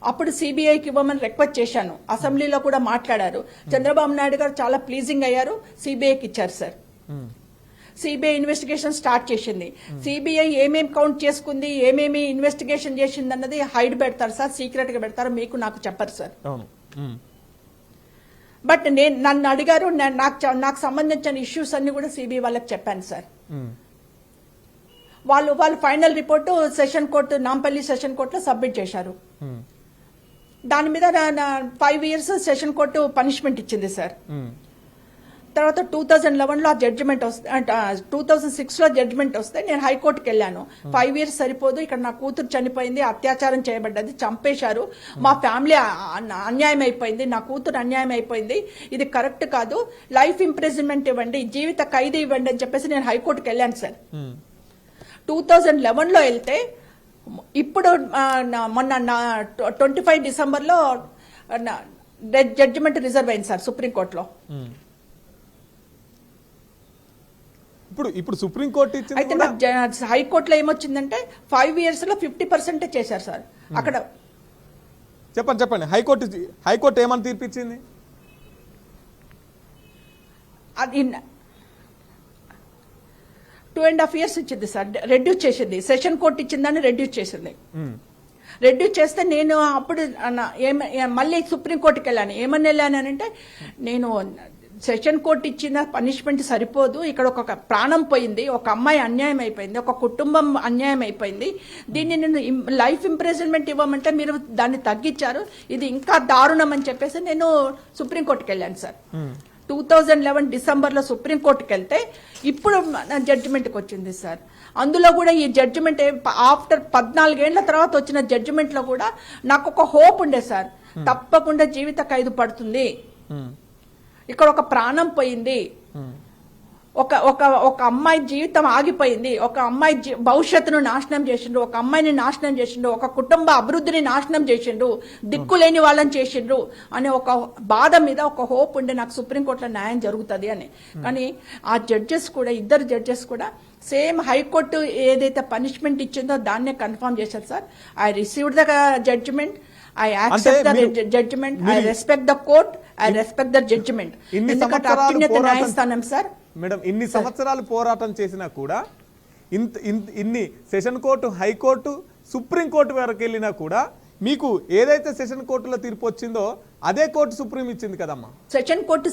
అప్పుడు సిబిఐకి ఇవ్వమని రిక్వెస్ట్ చేశాను, అసెంబ్లీలో కూడా మాట్లాడారు. చంద్రబాబు నాయుడు గారు చాలా ప్లీజింగ్ అయ్యారు, సిబిఐకి ఇచ్చారు సార్. సిబిఐ ఇన్వెస్టిగేషన్ స్టార్ట్ చేసింది. సిబిఐ ఏమేమి కౌంట్ చేసుకుంది, ఏమేమి ఇన్వెస్టిగేషన్ చేసింది అన్నది హైడ్ పెడతారు సార్, సీక్రెట్ గా పెడతారు, మీకు నాకు చెప్పరు సార్. బట్ నన్ను అడిగారు, నాకు సంబంధించిన ఇష్యూస్ అన్ని కూడా సిబిఐ వాళ్ళకి చెప్పాను సార్. వాళ్ళు final report session court, Nampally session కోర్టులో సబ్మిట్ చేశారు. దాని మీద 5 years సెషన్ కోర్టు పనిష్మెంట్ ఇచ్చింది సార్. తర్వాత 2011లో ఆ జడ్జిమెంట్ వస్తే, 2006లో జడ్జిమెంట్ వస్తే నేను హైకోర్టుకి వెళ్ళాను. 5 years సరిపోదు, ఇక్కడ నా కూతురు చనిపోయింది, అత్యాచారం చేయబడ్డది, చంపేశారు, మా ఫ్యామిలీ అన్యాయం అయిపోయింది, నా కూతురు అన్యాయం అయిపోయింది, ఇది కరెక్ట్ కాదు, లైఫ్ ఇంప్రిజన్మెంట్ ఇవ్వండి, జీవిత ఖైదీ ఇవ్వండి అని చెప్పేసి నేను హైకోర్టుకి వెళ్ళాను సార్. 2011లో వెళ్తే ఇప్పుడు మొన్న 25 డిసెంబర్లో జడ్జిమెంట్ రిజర్వ్ అయింది సార్ సుప్రీంకోర్టులో. ఇప్పుడు సుప్రీంకోర్టు అయితే హైకోర్టులో ఏమొచ్చిందంటే 5 years లో 50% చేశారు సార్. అక్కడ చెప్పండి హైకోర్టు ఏమని తీర్పిచ్చింది? అది 2.5 years ఇచ్చింది సార్, రెడ్యూస్ చేసింది. సెషన్ కోర్టు ఇచ్చిందని రెడ్యూస్ చేసింది. రెడ్యూస్ చేస్తే నేను అప్పుడు మళ్ళీ సుప్రీంకోర్టుకి వెళ్ళాను. ఏమని వెళ్ళానంటే, నేను సెషన్ కోర్టు ఇచ్చిన పనిష్మెంట్ సరిపోదు, ఇక్కడ ఒక ప్రాణం పోయింది, ఒక అమ్మాయి అన్యాయం అయిపోయింది, ఒక కుటుంబం అన్యాయం అయిపోయింది, దీన్ని నేను లైఫ్ ఇంప్రిజన్మెంట్ ఇవ్వమంటే మీరు దాన్ని తగ్గించారు, ఇది ఇంకా దారుణం అని చెప్పేసి నేను సుప్రీంకోర్టుకి వెళ్ళాను సార్. 2011 డిసెంబర్లో సుప్రీంకోర్టుకి వెళ్తే ఇప్పుడు జడ్జిమెంట్కి వచ్చింది సార్. అందులో కూడా ఈ జడ్జిమెంట్ ఆఫ్టర్ 14 ఏళ్ల తర్వాత వచ్చిన జడ్జిమెంట్ లో కూడా నాకు ఒక హోప్ ఉండే సార్, తప్పకుండా జీవిత ఖైదు పడుతుంది, ఇక్కడ ఒక ప్రాణం పోయింది, ఒక అమ్మాయి జీవితం ఆగిపోయింది, ఒక అమ్మాయి భవిష్యత్తును నాశనం చేసిండ్రు, ఒక అమ్మాయిని నాశనం చేసిండ్రు, ఒక కుటుంబ అభివృద్ధిని నాశనం చేసిండ్రు, దిక్కులేని వాళ్ళని చేసిండ్రు అనే ఒక బాధ మీద ఒక హోప్ ఉండే నాకు సుప్రీంకోర్టులో న్యాయం జరుగుతుంది అని. కానీ ఆ జడ్జెస్ కూడా, ఇద్దరు జడ్జెస్ కూడా సేమ్ హైకోర్టు ఏదైతే పనిష్మెంట్ ఇచ్చిందో దాన్నే కన్ఫర్మ్ చేశారు sir. I received the judgment, I accept the judgment, I respect the court, I respect the judgment. ఎందుకంటే అత్యున్నత న్యాయస్థానం సార్. మేడం, ఇన్ని సంవత్సరాలు పోరాటం చేసినా కూడా, ఇన్ని సెషన్ కోర్టు, హైకోర్టు, సుప్రీంకోర్టు వరకు వెళ్ళినా కూడా మీకు ఏదైతే సెషన్ కోర్టులో తీర్పు వచ్చిందో అదే కోర్టు సుప్రీం ఇచ్చింది కదమ్మా. సెషన్ కోర్టు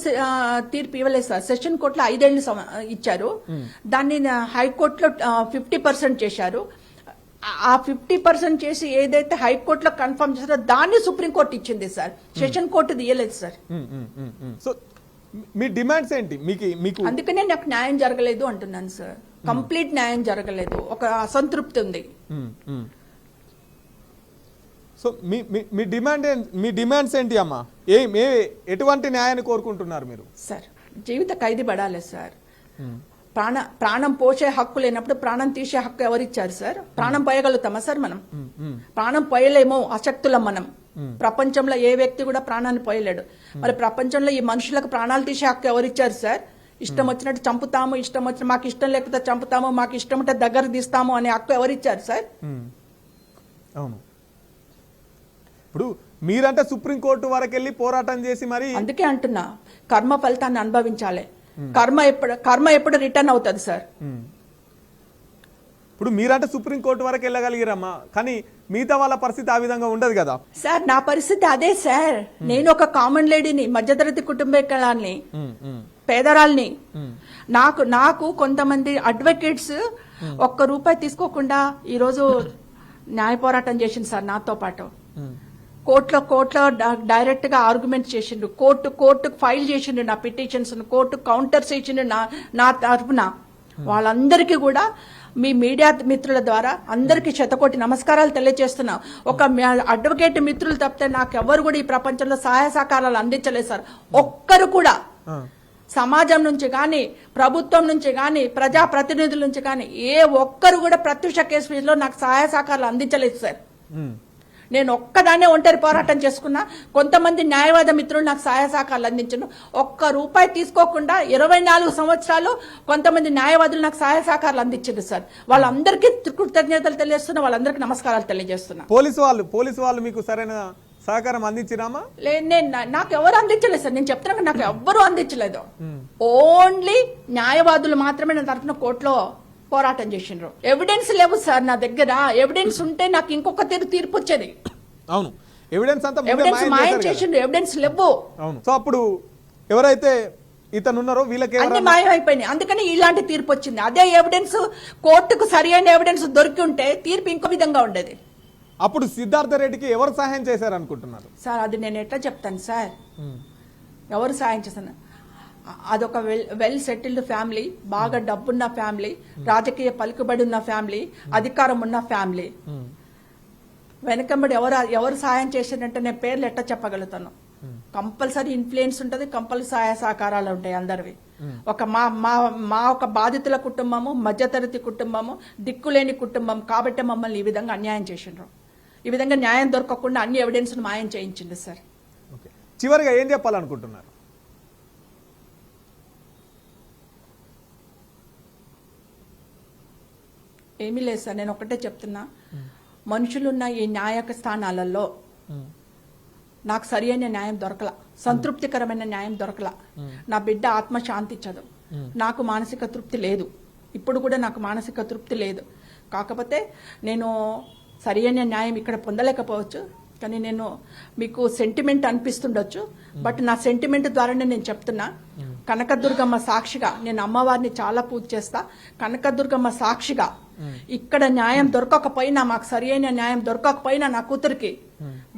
తీర్పు ఇవ్వలేదు సార్. సెషన్ కోర్టులో 5 ఏళ్లు ఇచ్చారు, దాన్ని హైకోర్టులో 50% చేశారు. ఆ 50% చేసి ఏదైతే హైకోర్టులో కన్ఫర్మ్ చేశారో దాన్ని సుప్రీంకోర్టు ఇచ్చింది సార్, సెషన్ కోర్టు ఇయ్యలేదు సార్. సో మీ డిమాండ్స్ ఏంటి? మీకు అందుకనే నాకు న్యాయం జరగలేదు అంటున్నాను సార్. కంప్లీట్ న్యాయం జరగలేదు, ఒక అసంతృప్తి ఉంది. సో మీ డిమాండ్స్ ఏంటి అమ్మా? ఎటువంటి న్యాయాన్ని కోరుకుంటున్నారు మీరు? సార్, జీవిత ఖైదీ పడాలి సార్. ప్రాణం పోసే హక్కు లేనప్పుడు ప్రాణం తీసే హక్కు ఎవరిచ్చారు సార్? ప్రాణం పోయగలుగుతామా సార్? మనం ప్రాణం పోయలేమో, అశక్తులం మనం. ప్రపంచంలో ఏ వ్యక్తి కూడా ప్రాణాన్ని పోయలేడు. మరి ప్రపంచంలో ఈ మనుషులకు ప్రాణాలు తీసే హక్కు ఎవరిచ్చారు సార్? ఇష్టం వచ్చినట్టు చంపుతాము, ఇష్టం వచ్చిన, మాకు ఇష్టం లేకపోతే చంపుతాము, మాకు ఇష్టం ఉంటే దగ్గర తీస్తాము అనే హక్కు ఎవరిచ్చారు సార్? అవును. ఇప్పుడు మీరంటే సుప్రీంకోర్టు వరకు వెళ్ళి పోరాటం చేసి మరి, అందుకే అంటున్నా, కర్మ ఫలితాన్ని అనుభవించాలి. కర్మ ఎప్పుడు రిటర్న్ అవుతుంది సార్? ఇప్పుడు మీరంటే సుప్రీంకోర్టు వరకు వెళ్ళగలిగారమ్మా, కానీ మిగతా వాళ్ళ పరిస్థితి ఆ విధంగా ఉండదు కదా. సార్ నా పరిస్థితి అదే సార్. నేను ఒక కామన్ లేడీని, మధ్యతరగతి కుటుంబీకురాల్ని, పేదరాల్ని. నాకు కొంతమంది అడ్వకేట్స్ ఒక్క రూపాయి తీసుకోకుండా ఈరోజు న్యాయ పోరాటం చేసింది సార్ నాతో పాటు. కోర్టులో డైరెక్ట్ గా ఆర్గ్యుమెంట్ చేసిండు, కోర్టు ఫైల్ చేసిండు నా పిటిషన్స్, కోర్టు కౌంటర్స్ ఇచ్చిండు నా తరఫున. వాళ్ళందరికీ కూడా మీ మీడియా మిత్రుల ద్వారా అందరికీ శతకోటి నమస్కారాలు తెలియజేస్తున్నా. ఒక అడ్వకేట్ మిత్రులు తప్పితే నాకు ఎవరు కూడా ఈ ప్రపంచంలో సహాయ సహకారాలు అందించలేదు సార్. ఒక్కరు కూడా సమాజం నుంచి కానీ, ప్రభుత్వం నుంచి కానీ, ప్రజా ప్రతినిధుల నుంచి కానీ ఏ ఒక్కరు కూడా ప్రత్యక్ష కేసులో నాకు సహాయ సహకారాలు అందించలేదు సార్. నేను ఒక్కదాన్నే ఒంటరి పోరాటం చేసుకున్నా. కొంతమంది న్యాయవాద మిత్రులు నాకు సహాయ సహకారాలు అందించను. ఒక్క రూపాయి తీసుకోకుండా 24 సంవత్సరాలు కొంతమంది న్యాయవాదులు నాకు సహాయ సహకారాలు అందించారు సార్. వాళ్ళందరికీ కృతజ్ఞతలు తెలియజేస్తున్నా, వాళ్ళందరికీ నమస్కారాలు తెలియజేస్తున్నా. పోలీసు వాళ్ళు మీకు సరైన సహకారం అందించిరామా? నాకు ఎవరు అందించలేదు సార్. నేను చెప్తున్నా నాకు ఎవ్వరూ అందించలేదు. ఓన్లీ న్యాయవాదులు మాత్రమే నా తరఫున కోర్టులో పోరాటం చేసిండ్రు. ఎవిడెన్స్ లేవు సార్ నా దగ్గర. ఎవిడెన్స్ ఉంటే నాకు ఇంకొక తీర్పు వచ్చేది. అవును, ఎవిడెన్స్ అంతా ఎవిడెన్స్ మాయం చేసిండ్రు, ఎవిడెన్స్ లేవు. అవును. సో అప్పుడు ఎవరైతే ఇతను ఉన్నారో వీళ్ళకి అన్ని మాయం అయిపోయినాయి. అందుకని ఇలాంటి తీర్పు వచ్చింది. అదే ఎవిడెన్స్ కోర్టుకు సరి అయిన ఎవిడెన్స్ దొరికి ఉంటే తీర్పు ఇంకో విధంగా ఉండేది. అప్పుడు సిద్ధార్థ రెడ్డికి ఎవరు సహాయం చేశారు అనుకుంటున్నారు సార్? అది నేను ఎట్లా చెప్తాను సార్? ఎవరు సహాయం చేశాను? అదొక వెల్ సెటిల్డ్ ఫ్యామిలీ, బాగా డబ్బున్న ఫ్యామిలీ, రాజకీయ పలుకుబడి ఉన్న ఫ్యామిలీ, అధికారం ఉన్న ఫ్యామిలీ. వెనకబడి ఎవరు సహాయం చేశారంటే నేను పేర్లు ఎట్లా చెప్పగలుగుతాను? కంపల్సరీ ఇన్ఫ్లుయెన్స్ ఉంటుంది, కంపల్సరీ సహాయ సహకారాలు ఉంటాయి అందరివి. ఒక మా ఒక బాధితుల కుటుంబము, మధ్యతరగతి కుటుంబము, దిక్కులేని కుటుంబం కాబట్టి మమ్మల్ని ఈ విధంగా అన్యాయం చేసిండ్రు. ఈ విధంగా న్యాయం దొరకకుండా అన్ని ఎవిడెన్స్ మాయం చేయించింది సార్. చివరిగా ఏం చెప్పాలనుకుంటున్నారు? ఏమీ లేదు సార్, నేను ఒకటే చెప్తున్నా. మనుషులున్న ఈ న్యాయక స్థానాలలో నాకు సరి అయిన న్యాయం దొరకల, సంతృప్తికరమైన న్యాయం దొరకల. నా బిడ్డ ఆత్మ శాంతించదు, నాకు మానసిక తృప్తి లేదు. ఇప్పుడు కూడా నాకు మానసిక తృప్తి లేదు. కాకపోతే నేను సరి అయిన న్యాయం ఇక్కడ పొందలేకపోవచ్చు, కానీ నేను మీకు సెంటిమెంట్ అనిపిస్తుండొచ్చు, బట్ నా సెంటిమెంట్ ద్వారానే నేను చెప్తున్నా. కనకదుర్గమ్మ సాక్షిగా నేను అమ్మవారిని చాలా పూజ చేస్తా. కనకదుర్గమ్మ సాక్షిగా ఇక్కడ న్యాయం దొరకకపోయినా, మాకు సరి అయిన న్యాయం దొరకకపోయినా నా కూతురికి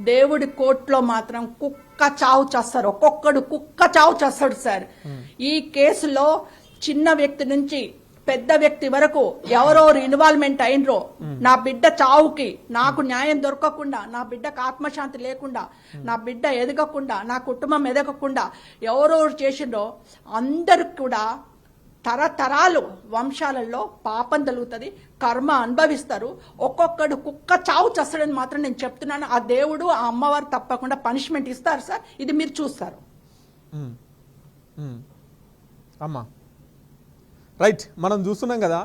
దేవుడి కోర్టులో మాత్రం కుక్క చావు చేస్తారు. ఒక్కొక్కడు కుక్క చావు చేస్తాడు సార్. ఈ కేసులో చిన్న వ్యక్తి నుంచి పెద్ద వ్యక్తి వరకు ఎవరెవరు ఇన్వాల్వ్మెంట్ అయినరో, నా బిడ్డ చావుకి నాకు న్యాయం దొరకకుండా, నా బిడ్డకు ఆత్మశాంతి లేకుండా, నా బిడ్డ ఎదగకుండా, నా కుటుంబం ఎదగకుండా ఎవరెవరు చేసిండ్రో అందరికి కూడా తరతరాలు వంశాలలో పాపం తగులుతుంది, కర్మ అనుభవిస్తారు. ఒక్కొక్కడు కుక్క చావు చేస్తాడని మాత్రం నేను చెప్తున్నాను. ఆ దేవుడు, ఆ అమ్మవారు తప్పకుండా పనిష్మెంట్ ఇస్తారు సార్. ఇది మీరు చూస్తారు. అమ్మా రైట్, మనం చూస్తున్నాం కదా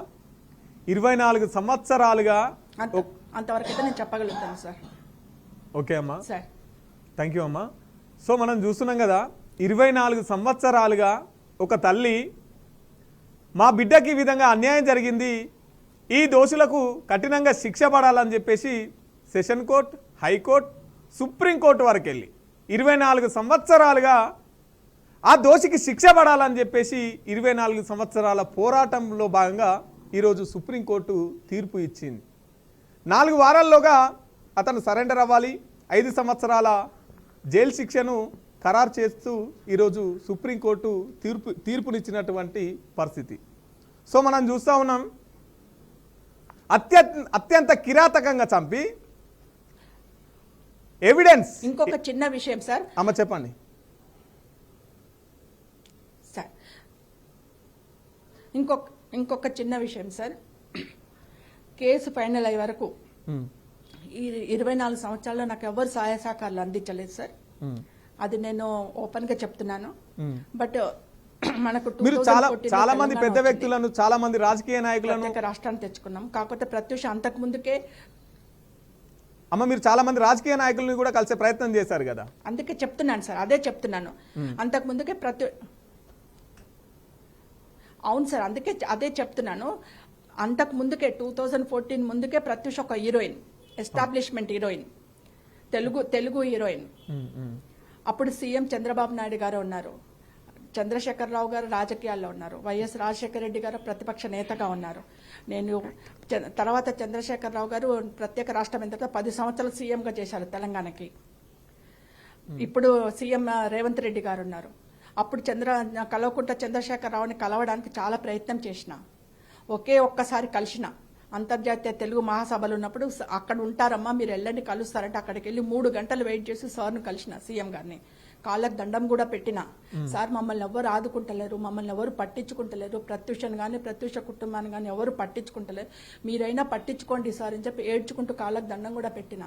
24 సంవత్సరాలుగా. అంతవరకు అయితే నేను చెప్పగలుగుతాను సార్. ఓకే అమ్మా, సార్ థ్యాంక్ యూ అమ్మా. సో మనం చూస్తున్నాం కదా 24 సంవత్సరాలుగా ఒక తల్లి, మా బిడ్డకి ఈ విధంగా అన్యాయం జరిగింది, ఈ దోషులకు కఠినంగా శిక్ష పడాలని చెప్పేసి సెషన్ కోర్ట్, హైకోర్టు, సుప్రీంకోర్టు వరకు వెళ్ళి 24 సంవత్సరాలుగా ఆ దోషికి శిక్ష పడాలని చెప్పేసి 24 సంవత్సరాల పోరాటంలో భాగంగా ఈరోజు సుప్రీంకోర్టు తీర్పు ఇచ్చింది. 4 వారాల్లోగా అతను సరెండర్ అవ్వాలి, 5 సంవత్సరాల జైలు శిక్షను ఖరారు చేస్తూ ఈరోజు సుప్రీంకోర్టు తీర్పునిచ్చినటువంటి పరిస్థితి. సో మనం చూస్తూ ఉన్నాం, అత్యంత కిరాతకంగా చంపి ఎవిడెన్స్. ఇంకొక చిన్న విషయం సార్. అమ్మ చెప్పండి సార్. ఇంకొక చిన్న విషయం సార్. కేసు ఫైనల్ అయ్యే వరకు ఈ 24 సంవత్సరాల్లో నాకు ఎవరు సహాయ సహకారాలు అందించలేదు సార్. అది నేను ఓపెన్ గా చెప్తున్నాను. బట్ మనకు మీరు చాలా మంది పెద్ద వ్యక్తులను, చాలా మంది రాజకీయ నాయకులను రాష్ట్రాన్ని తెచ్చుకున్నాం. కాకపోతే ప్రత్యూష అంతకు ముందుకే అమ్మ మీరు చాలా మంది రాజకీయ నాయకులను కూడా కలిసే ప్రయత్నం చేశారు కదా. అందుకే చెప్తున్నాను సార్, అదే చెప్తున్నాను. అంతకు ముందుకే అవును సార్, అందుకే అదే చెప్తున్నాను. అంతకు ముందుకే 2014 ముందుకే ప్రత్యూష ఒక heroine, establishment heroine, Telugu heroine. అప్పుడు సీఎం చంద్రబాబు నాయుడు గారు ఉన్నారు, చంద్రశేఖరరావు గారు రాజకీయాల్లో ఉన్నారు, వైఎస్ రాజశేఖర రెడ్డి గారు ప్రతిపక్ష నేతగా ఉన్నారు. నేను తర్వాత చంద్రశేఖరరావు గారు ప్రత్యేక రాష్ట్రం ఎంత 10 సంవత్సరాలు సీఎంగా చేశారు తెలంగాణకి. ఇప్పుడు సీఎం రేవంత్ రెడ్డి గారు ఉన్నారు. అప్పుడు కల్వకుంట్ల చంద్రశేఖరరావుని కలవడానికి చాలా ప్రయత్నం చేసిన, ఒక్కసారి కలిసిన. అంతర్జాతీయ తెలుగు మహాసభలు ఉన్నప్పుడు అక్కడ ఉంటారమ్మా మీరు వెళ్ళండి కలుస్తారంటే అక్కడికి వెళ్ళి 3 గంటలు వెయిట్ చేసి సార్ను కలిసిన, సీఎం గారిని. కాళ్ళకు దండం కూడా పెట్టిన. సార్ మమ్మల్ని ఎవరు ఆదుకుంటలేరు, మమ్మల్ని ఎవరు పట్టించుకుంటలేరు, ప్రత్యూషను కానీ ప్రత్యూష కుటుంబాన్ని కానీ ఎవరు పట్టించుకుంటలేరు, మీరైనా పట్టించుకోండి సార్ అని చెప్పి ఏడ్చుకుంటూ కాళ్ళకు దండం కూడా పెట్టిన.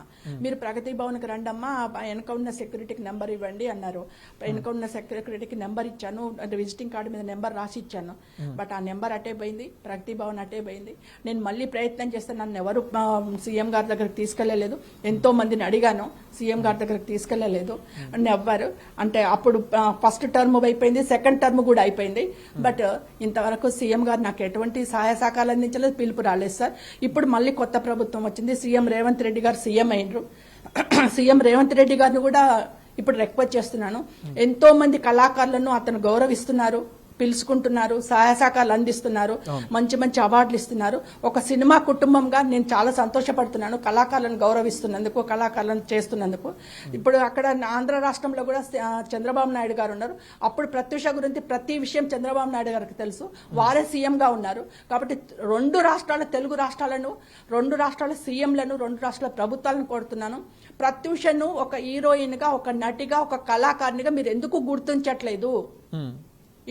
మీరు ప్రగతి భవన్కి రండమ్మా, వెనక ఉన్న సెక్యూరిటీకి నెంబర్ ఇవ్వండి అన్నారు. వెనక ఉన్న సెక్యూరిటీకి నెంబర్ ఇచ్చాను, అంటే విజిటింగ్ కార్డు మీద నెంబర్ రాసి ఇచ్చాను. బట్ ఆ నెంబర్ అటే పోయింది, ప్రగతి భవన్ అటే పోయింది. నేను మళ్ళీ ప్రయత్నం చేస్తే నన్ను ఎవరు సీఎం గారి దగ్గరకు తీసుకెళ్లలేదు. ఎంతో మందిని అడిగాను, సీఎం గారి దగ్గరకు తీసుకెళ్లలేదు. ఎవ్వరు అంటే అప్పుడు ఫస్ట్ టర్మ్ అయిపోయింది, సెకండ్ టర్మ్ కూడా అయిపోయింది. బట్ ఇంతవరకు సీఎం గారు నాకు ఎటువంటి సహాయ సహకారాలు అందించలేదు, పిలుపు రాలేదు సార్. ఇప్పుడు మళ్ళీ కొత్త ప్రభుత్వం వచ్చింది, సీఎం రేవంత్ రెడ్డి గారు సీఎం అయినరు. సీఎం రేవంత్ రెడ్డి గారిని కూడా ఇప్పుడు రిక్వెస్ట్ చేస్తున్నాను, ఎంతో మంది కళాకారులను అతను గౌరవిస్తున్నారు, పిలుచుకుంటున్నారు, సహాయ సహకారాలు అందిస్తున్నారు, మంచి మంచి అవార్డులు ఇస్తున్నారు. ఒక సినిమా కుటుంబంగా నేను చాలా సంతోషపడుతున్నాను కళాకారులను గౌరవిస్తున్నందుకు, కళాకారులను చేస్తున్నందుకు. ఇప్పుడు అక్కడ ఆంధ్ర రాష్ట్రంలో కూడా చంద్రబాబు నాయుడు గారు ఉన్నారు. అప్పుడు ప్రత్యూష గురించి ప్రతి విషయం చంద్రబాబు నాయుడు గారికి తెలుసు, వారే సీఎంగా ఉన్నారు. కాబట్టి 2 రాష్ట్రాల తెలుగు రాష్ట్రాలను, 2 రాష్ట్రాల సీఎంలను, 2 రాష్ట్రాల ప్రభుత్వాలను కోరుతున్నాను, ప్రత్యూషను ఒక హీరోయిన్ గా, ఒక నటిగా, ఒక కళాకారినిగా మీరు ఎందుకు గుర్తించట్లేదు?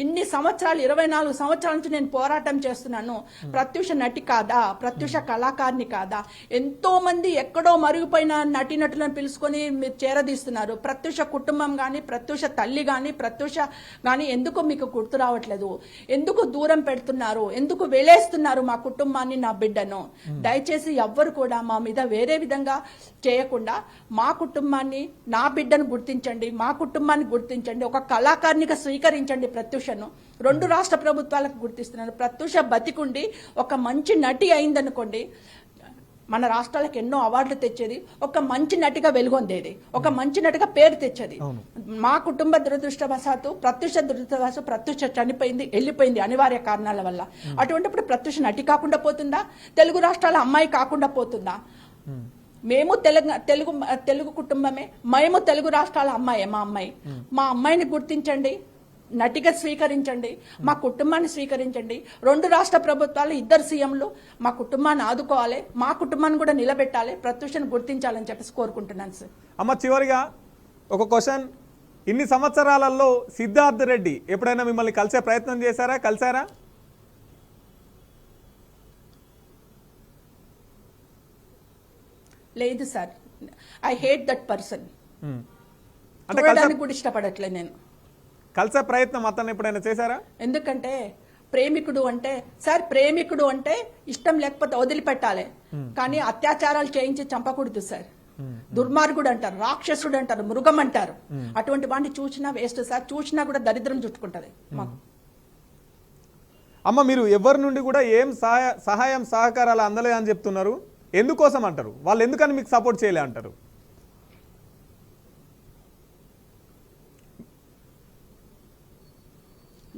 ఇన్ని సంవత్సరాలు 24 సంవత్సరాల నుంచి నేను పోరాటం చేస్తున్నాను. ప్రత్యూష నటి కాదా, ప్రత్యూష కళాకారిని కాదా? ఎంతో మంది ఎక్కడో మరుగుపోయిన నటీనటులను పిలుచుకొని మీరు చేరదీస్తున్నారు. ప్రత్యూష కుటుంబం గాని, ప్రత్యూష తల్లి గాని, ప్రత్యూష గాని ఎందుకు మీకు గుర్తు రావట్లేదు? ఎందుకు దూరం పెడుతున్నారు? ఎందుకు వెలేస్తున్నారు మా కుటుంబాన్ని, నా బిడ్డను? దయచేసి ఎవ్వరు కూడా మా మీద వేరే విధంగా చేయకుండా మా కుటుంబాన్ని, నా బిడ్డను గుర్తించండి, మా కుటుంబాన్ని గుర్తించండి, ఒక కళాకారినిగా స్వీకరించండి. ప్రత్యూషను 2 రాష్ట్ర ప్రభుత్వాలకు గుర్తిస్తున్నారు. ప్రత్యూష బతికుండి ఒక మంచి నటి అయిందనుకోండి, మన రాష్ట్రాలకు ఎన్నో అవార్డులు తెచ్చేది, ఒక మంచి నటిగా వెలుగొందేది, ఒక మంచి నటిగా పేరు తెచ్చేది. మా కుటుంబ దురదృష్టవశాత్తు ప్రత్యూష చనిపోయింది, వెళ్ళిపోయింది అనివార్య కారణాల వల్ల. అటువంటిప్పుడు ప్రత్యూష నటి కాకుండా పోతుందా? తెలుగు రాష్ట్రాల అమ్మాయి కాకుండా పోతుందా? మేము తెలుగు కుటుంబమే, మేము తెలుగు రాష్ట్రాల అమ్మాయి, మా అమ్మాయిని గుర్తించండి, నటిగా స్వీకరించండి, మా కుటుంబాన్ని స్వీకరించండి. 2 రాష్ట్ర ప్రభుత్వాలు, 2 సీఎంలు మా కుటుంబాన్ని ఆదుకోవాలి, మా కుటుంబాన్ని కూడా నిలబెట్టాలి, ప్రత్యూషను గుర్తించాలని చెప్పేసి కోరుకుంటున్నాను సార్. అమ్మ చివరిగా ఒక క్వశ్చన్, ఇన్ని సంవత్సరాలలో సిద్ధార్థ్ రెడ్డి ఎప్పుడైనా మిమ్మల్ని కలిసే ప్రయత్నం చేశారా, కలిసారా? లేదు sir, I hate that person. అంటే కూడా ఇష్టపడట్లేదు నేను. కలిసే ప్రయత్నం అతను ఎప్పుడైనా చేశారా? ఎందుకంటే ప్రేమికుడు అంటే ఇష్టం లేకపోతే వదిలిపెట్టాలి, కానీ అత్యాచారాలు చేయించి చంపకూడదు సార్. దుర్మార్గుడు అంటారు, రాక్షసుడు అంటారు, మృగం అంటారు. అటువంటి వాడిని చూసినా వేస్ట్ సార్, చూసినా కూడా దరిద్రం చుట్టుకుంటది మాకు. అమ్మ మీరు ఎవరి నుండి కూడా ఏం సహాయం సహకారాలు అందలే అని చెప్తున్నారు, ఎందుకోసం అంటారు? వాళ్ళు ఎందుకని మీకు సపోర్ట్ చేయలే అంటారు?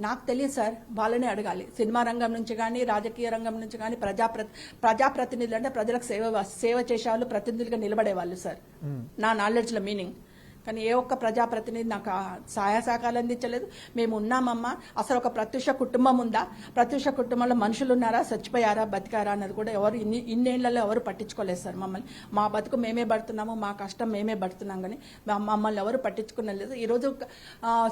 నాకు తెలియదు సార్, వాళ్ళనే అడగాలి. సినిమా రంగం నుంచి కానీ, రాజకీయ రంగం నుంచి కానీ, ప్రజాప్రతినిధులు అంటే ప్రజలకు సేవ చేసే వాళ్ళు, ప్రతినిధులుగా నిలబడే వాళ్ళు సార్, నా నాలెడ్జ్ లో మీనింగ్. కానీ ఏ ఒక్క ప్రజాప్రతినిధి నాకు సహాయ సహకారాలు అందించలేదు. మేము ఉన్నామమ్మా, అసలు ఒక ప్రత్యూష కుటుంబం ఉందా, ప్రత్యూష కుటుంబంలో మనుషులు ఉన్నారా, చచ్చిపోయారా, బతికారా అన్నది కూడా ఎవరు ఇన్నేళ్లలో ఎవరు పట్టించుకోలేదు సార్. మమ్మల్ని మా బతుకు మేమే పడుతున్నాము, మా కష్టం మేమే పడుతున్నాం, కానీ మమ్మల్ని ఎవరు పట్టించుకునలేదు. ఈరోజు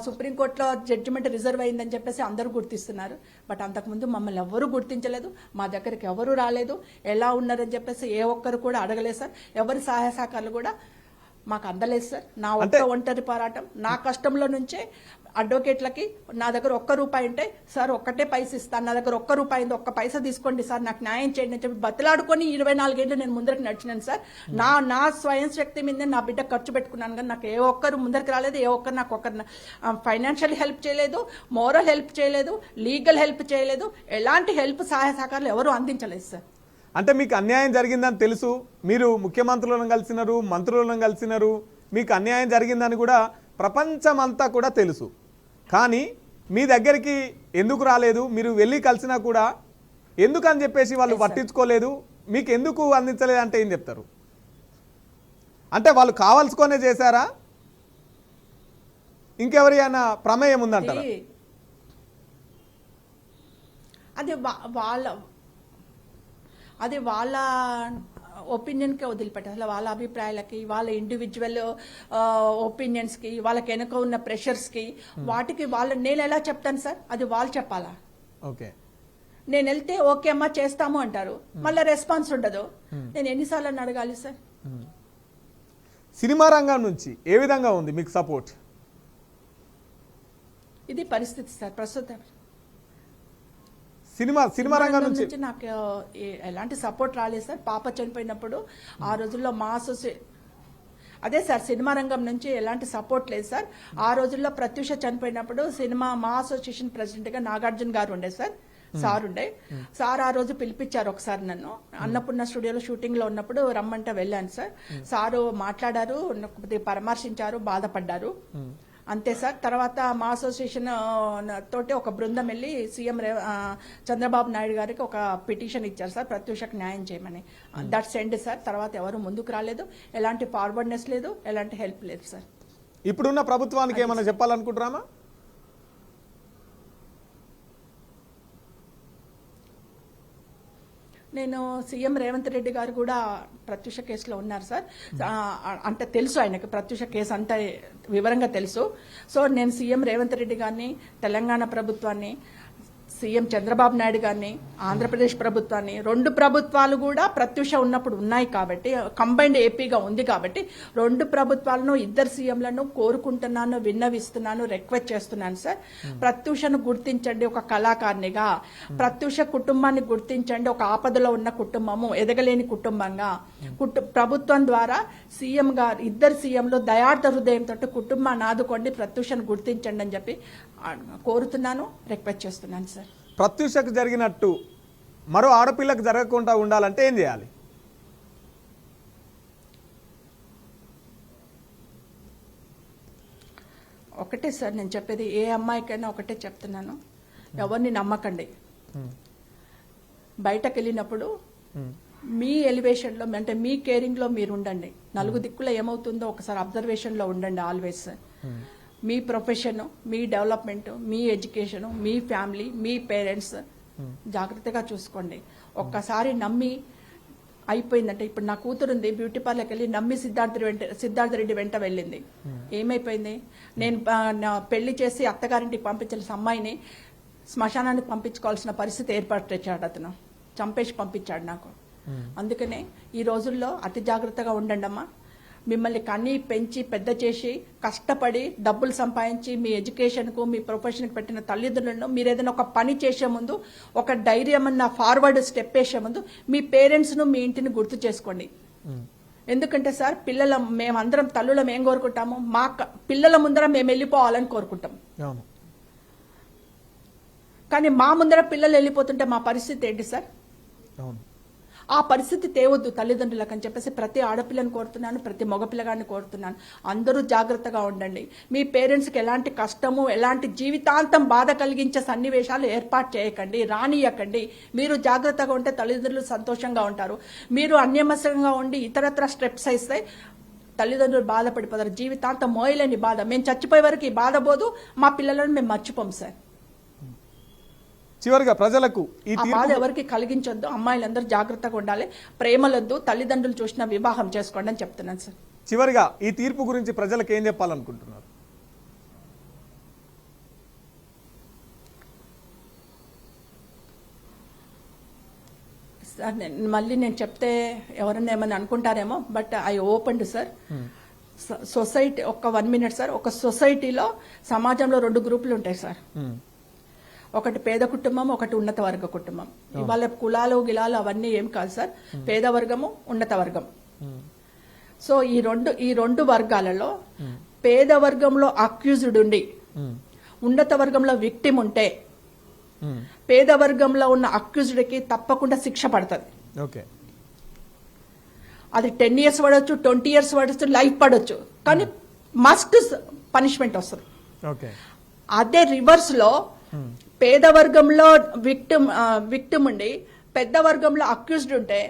సుప్రీంకోర్టులో జడ్జిమెంట్ రిజర్వ్ అయిందని చెప్పేసి అందరూ గుర్తిస్తున్నారు, బట్ అంతకుముందు మమ్మల్ని ఎవరు గుర్తించలేదు, మా దగ్గరికి ఎవరు రాలేదు. ఎలా ఉన్నారని చెప్పేసి ఏ ఒక్కరు కూడా అడగలేదు సార్. ఎవరి సహాయ సహకారాలు కూడా మాకు అందలేదు సార్. నా ఒక్క ఒంటరి పోరాటం, నా కష్టంలో నుంచే అడ్వకేట్లకి నా దగ్గర ₹1 ఉంటే సార్ ఒక్కటే పైస ఇస్తాను, నా దగ్గర ₹1 ఒక్క పైసా తీసుకోండి సార్, నాకు న్యాయం చేయండి అని చెప్పి బతిలాడుకొని 24 ఏళ్ళు నేను ముందరికి నడిచినాను సార్. నా స్వయం శక్తి మీద నా బిడ్డ ఖర్చు పెట్టుకున్నాను, కానీ నాకు ఏ ఒక్కరు ముందరికి రాలేదు. ఏ ఒక్కరు నాకు ఒకరు ఫైనాన్షియల్ హెల్ప్ చేయలేదు, మోరల్ హెల్ప్ చేయలేదు, లీగల్ హెల్ప్ చేయలేదు, ఎలాంటి హెల్ప్ సహాయ సహకారాలు ఎవరు అందించలేదు సార్. అంటే మీకు అన్యాయం జరిగిందని తెలుసు, మీరు ముఖ్యమంత్రులను కలిసినారు, మంత్రులను కలిసినారు, మీకు అన్యాయం జరిగిందని కూడా ప్రపంచమంతా కూడా తెలుసు. కానీ మీ దగ్గరికి ఎందుకు రాలేదు, మీరు వెళ్ళి కలిసినా కూడా ఎందుకు అని చెప్పేసి వాళ్ళు పట్టించుకోలేదు, మీకు ఎందుకు అందించలేదు అంటే ఏం చెప్తారు? అంటే వాళ్ళు కావాల్సుకొనే చేశారా, ఇంకెవరైనా ప్రమేయం ఉందంటారా? అది వాళ్ళ ఒపీనియన్కే వదిలిపెట్టారు. అసలు వాళ్ళ అభిప్రాయాలకి, వాళ్ళ ఇండివిజువల్ ఒపీనియన్స్కి, వాళ్ళకి వెనుక ఉన్న ప్రెషర్స్కి, వాటికి నేను ఎలా చెప్తాను సార్? అది వాళ్ళు చెప్పాలా? ఓకే, నేను వెళ్తే ఓకే అమ్మా చేస్తాము అంటారు, మళ్ళీ రెస్పాన్స్ ఉండదు. నేను ఎన్నిసార్లు అడగాలి సార్? సినిమా రంగం నుంచి ఏ విధంగా ఉంది మీకు సపోర్ట్? ఇది పరిస్థితి సార్ ప్రస్తుతం. సినిమా రంగం నుంచి నాకు ఎలాంటి సపోర్ట్ రాలేదు సార్. పాప చనిపోయినప్పుడు ఆ రోజుల్లో మా అదే సార్, సినిమా రంగం నుంచి ఎలాంటి సపోర్ట్ లేదు సార్. ఆ రోజుల్లో ప్రత్యూష చనిపోయినప్పుడు మా అసోసియేషన్ ప్రెసిడెంట్ గా నాగార్జున గారు ఉండే సార్, సార్ ఉండే సార్. ఆ రోజు పిలిపించారు ఒకసారి నన్ను, అన్నపూర్ణ స్టూడియోలో షూటింగ్ లో ఉన్నప్పుడు రమ్మంటే వెళ్ళాను సార్. సారు మాట్లాడారు, పరామర్శించారు, బాధపడ్డారు, అంతే సార్. తర్వాత మా అసోసియేషన్ తోటి ఒక బృందం వెళ్ళి సీఎం చంద్రబాబు నాయుడు గారికి ఒక పిటిషన్ ఇచ్చారు సార్, ప్రత్యూషకు న్యాయం చేయమని. That's end sir. తర్వాత ఎవరు ముందుకు రాలేదు, ఎలాంటి ఫార్వర్డ్నెస్ లేదు, ఎలాంటి హెల్ప్ లేదు సార్. ఇప్పుడున్న ప్రభుత్వానికి ఏమైనా చెప్పాలనుకుంటున్నామా? నేను సీఎం రేవంత్ రెడ్డి గారు కూడా ప్రత్యూష కేసులో ఉన్నారు సార్. అంటే తెలుసు ఆయనకి ప్రత్యూష కేసు అంటే వివరంగా తెలుసు. సో నేను సీఎం రేవంత్ రెడ్డి గారిని, తెలంగాణ ప్రభుత్వాన్ని, సీఎం చంద్రబాబు నాయుడు గారిని, ఆంధ్రప్రదేశ్ ప్రభుత్వాన్ని, 2 ప్రభుత్వాలు కూడా ప్రత్యూష ఉన్నప్పుడు ఉన్నాయి కాబట్టి, కంబైన్డ్ ఏపీగా ఉంది కాబట్టి 2 ప్రభుత్వాలను, 2 సీఎంలను కోరుకుంటున్నాను, విన్నవిస్తున్నాను, రిక్వెస్ట్ చేస్తున్నాను సార్. ప్రత్యూషను గుర్తించండి ఒక కళాకారినిగా, ప్రత్యూష కుటుంబాన్ని గుర్తించండి ఒక ఆపదలో ఉన్న కుటుంబము, ఎదగలేని కుటుంబంగా. ప్రభుత్వం ద్వారా సీఎం గారు, 2 సీఎంలు దయార్థ హృదయంతో కుటుంబాన్ని ఆదుకోండి, ప్రత్యూషను గుర్తించండి అని చెప్పి కోరుతున్నాను, రిక్వెస్ట్ చేస్తున్నాను సార్. ప్రత్యూషకు జరిగినట్టు మరో ఆడపిల్లకు జరగకుండా ఉండాలంటే ఏం చేయాలి? ఒకటే సార్ నేను చెప్పేది, ఏ అమ్మాయికైనా ఒకటే చెప్తున్నాను, ఎవరిని నమ్మకండి. బయటకు వెళ్ళినప్పుడు మీ ఎలివేషన్లో, అంటే మీ కేరింగ్లో మీరు ఉండండి. 4 దిక్కులో ఏమవుతుందో ఒకసారి అబ్జర్వేషన్లో ఉండండి ఆల్వేస్. మీ ప్రొఫెషన్, మీ డెవలప్మెంట్, మీ ఎడ్యుకేషన్, మీ ఫ్యామిలీ, మీ పేరెంట్స్ జాగ్రత్తగా చూసుకోండి. ఒక్కసారి నమ్మి అయిపోయిందంటే, ఇప్పుడు నా కూతురుంది, బ్యూటీ పార్లర్కి వెళ్ళి నమ్మి సిద్ధార్థ రెడ్డి వెంట వెళ్ళింది. ఏమైపోయింది? నేను పెళ్లి చేసి అత్తగారింటికి పంపించిన అమ్మాయిని శ్మశానానికి పంపించుకోవాల్సిన పరిస్థితి ఏర్పరచాడు అతను, చంపేసి పంపించాడు నాకు. అందుకనే ఈ రోజుల్లో అతి జాగ్రత్తగా ఉండండి అమ్మా. మిమ్మల్ని కని పెంచి పెద్ద చేసి కష్టపడి డబ్బులు సంపాదించి మీ ఎడ్యుకేషన్కు, మీ ప్రొఫెషన్కి పెట్టిన తల్లిదండ్రులను మీరు ఏదైనా ఒక పని చేసే ముందు, ఒక ధైర్యం అన్న ఫార్వర్డ్ స్టెప్ వేసే ముందు మీ పేరెంట్స్ను, మీ ఇంటిని గుర్తు చేసుకోండి. ఎందుకంటే సార్, మేమందరం తల్లులం ఏం కోరుకుంటాము? మా పిల్లల ముందర మేము వెళ్ళిపోవాలని కోరుకుంటాం. కానీ మా ముందర పిల్లలు వెళ్ళిపోతుంటే మా పరిస్థితి ఏంటి సార్? ఆ పరిస్థితి తేవద్దు తల్లిదండ్రులకు అని చెప్పేసి ప్రతి ఆడపిల్లని కోరుతున్నాను, ప్రతి మగపిల్లగాన్ని కోరుతున్నాను. అందరూ జాగ్రత్తగా ఉండండి. మీ పేరెంట్స్కి ఎలాంటి కష్టము, ఎలాంటి జీవితాంతం బాధ కలిగించే సన్నివేశాలు ఏర్పాటు చేయకండి, రానియకండి. మీరు జాగ్రత్తగా ఉంటే తల్లిదండ్రులు సంతోషంగా ఉంటారు. మీరు అన్యమస్యంగా ఉండి ఇతరత్ర స్టెప్స్ అయితే తల్లిదండ్రులు బాధపడిపోతారు. జీవితాంతం మోయలేని బాధ. మేము చచ్చిపోయే వరకు ఈ బాధ పోదు, మా పిల్లలను మేము మర్చిపోం సార్. చివరిగా ప్రజలకు ఈ బాధ ఎవరికి కలిగించొద్దు. అమ్మాయిలందరూ జాగ్రత్తగా ఉండాలి, ప్రేమలొద్దు, తల్లిదండ్రులు చూసిన వివాహం చేసుకోండి అని చెప్తున్నాను సార్. చివరిగా ఈ తీర్పు గురించి ప్రజలకు ఏం చెప్పాలనుకుంటున్నారు? సార్ మళ్ళీ నేను చెప్తే ఎవరన్నా ఏమని అనుకుంటారేమో, but I opened sir. Society ఒక్క 1 మినిట్ సార్. ఒక సొసైటీలో సమాజంలో 2 గ్రూపులు ఉంటాయి సార్. ఒకటి పేద కుటుంబం, ఒకటి ఉన్నత వర్గ కుటుంబం. ఇవాళ కులాలు గిలాలు అవన్నీ ఏం కాదు సార్. పేద వర్గము, ఉన్నత వర్గం. సో ఈ రెండు వర్గాలలో పేద వర్గంలో అక్యూజ్డ్ ఉండి ఉన్నత వర్గంలో విక్టిమ్ ఉంటే పేద వర్గంలో ఉన్న అక్యూజ్డ్కి తప్పకుండా శిక్ష పడుతుంది. ఓకే, అది 10 years పడవచ్చు, 20 years పడవచ్చు, లైఫ్ పడవచ్చు, కానీ మస్ట్ పనిష్మెంట్ వస్తుంది. ఓకే, అదే రివర్స్ లో పేద వర్గంలో విక్టిమ్ ఉండి పెద్ద వర్గంలో అక్యూజ్డ్ ఉంటే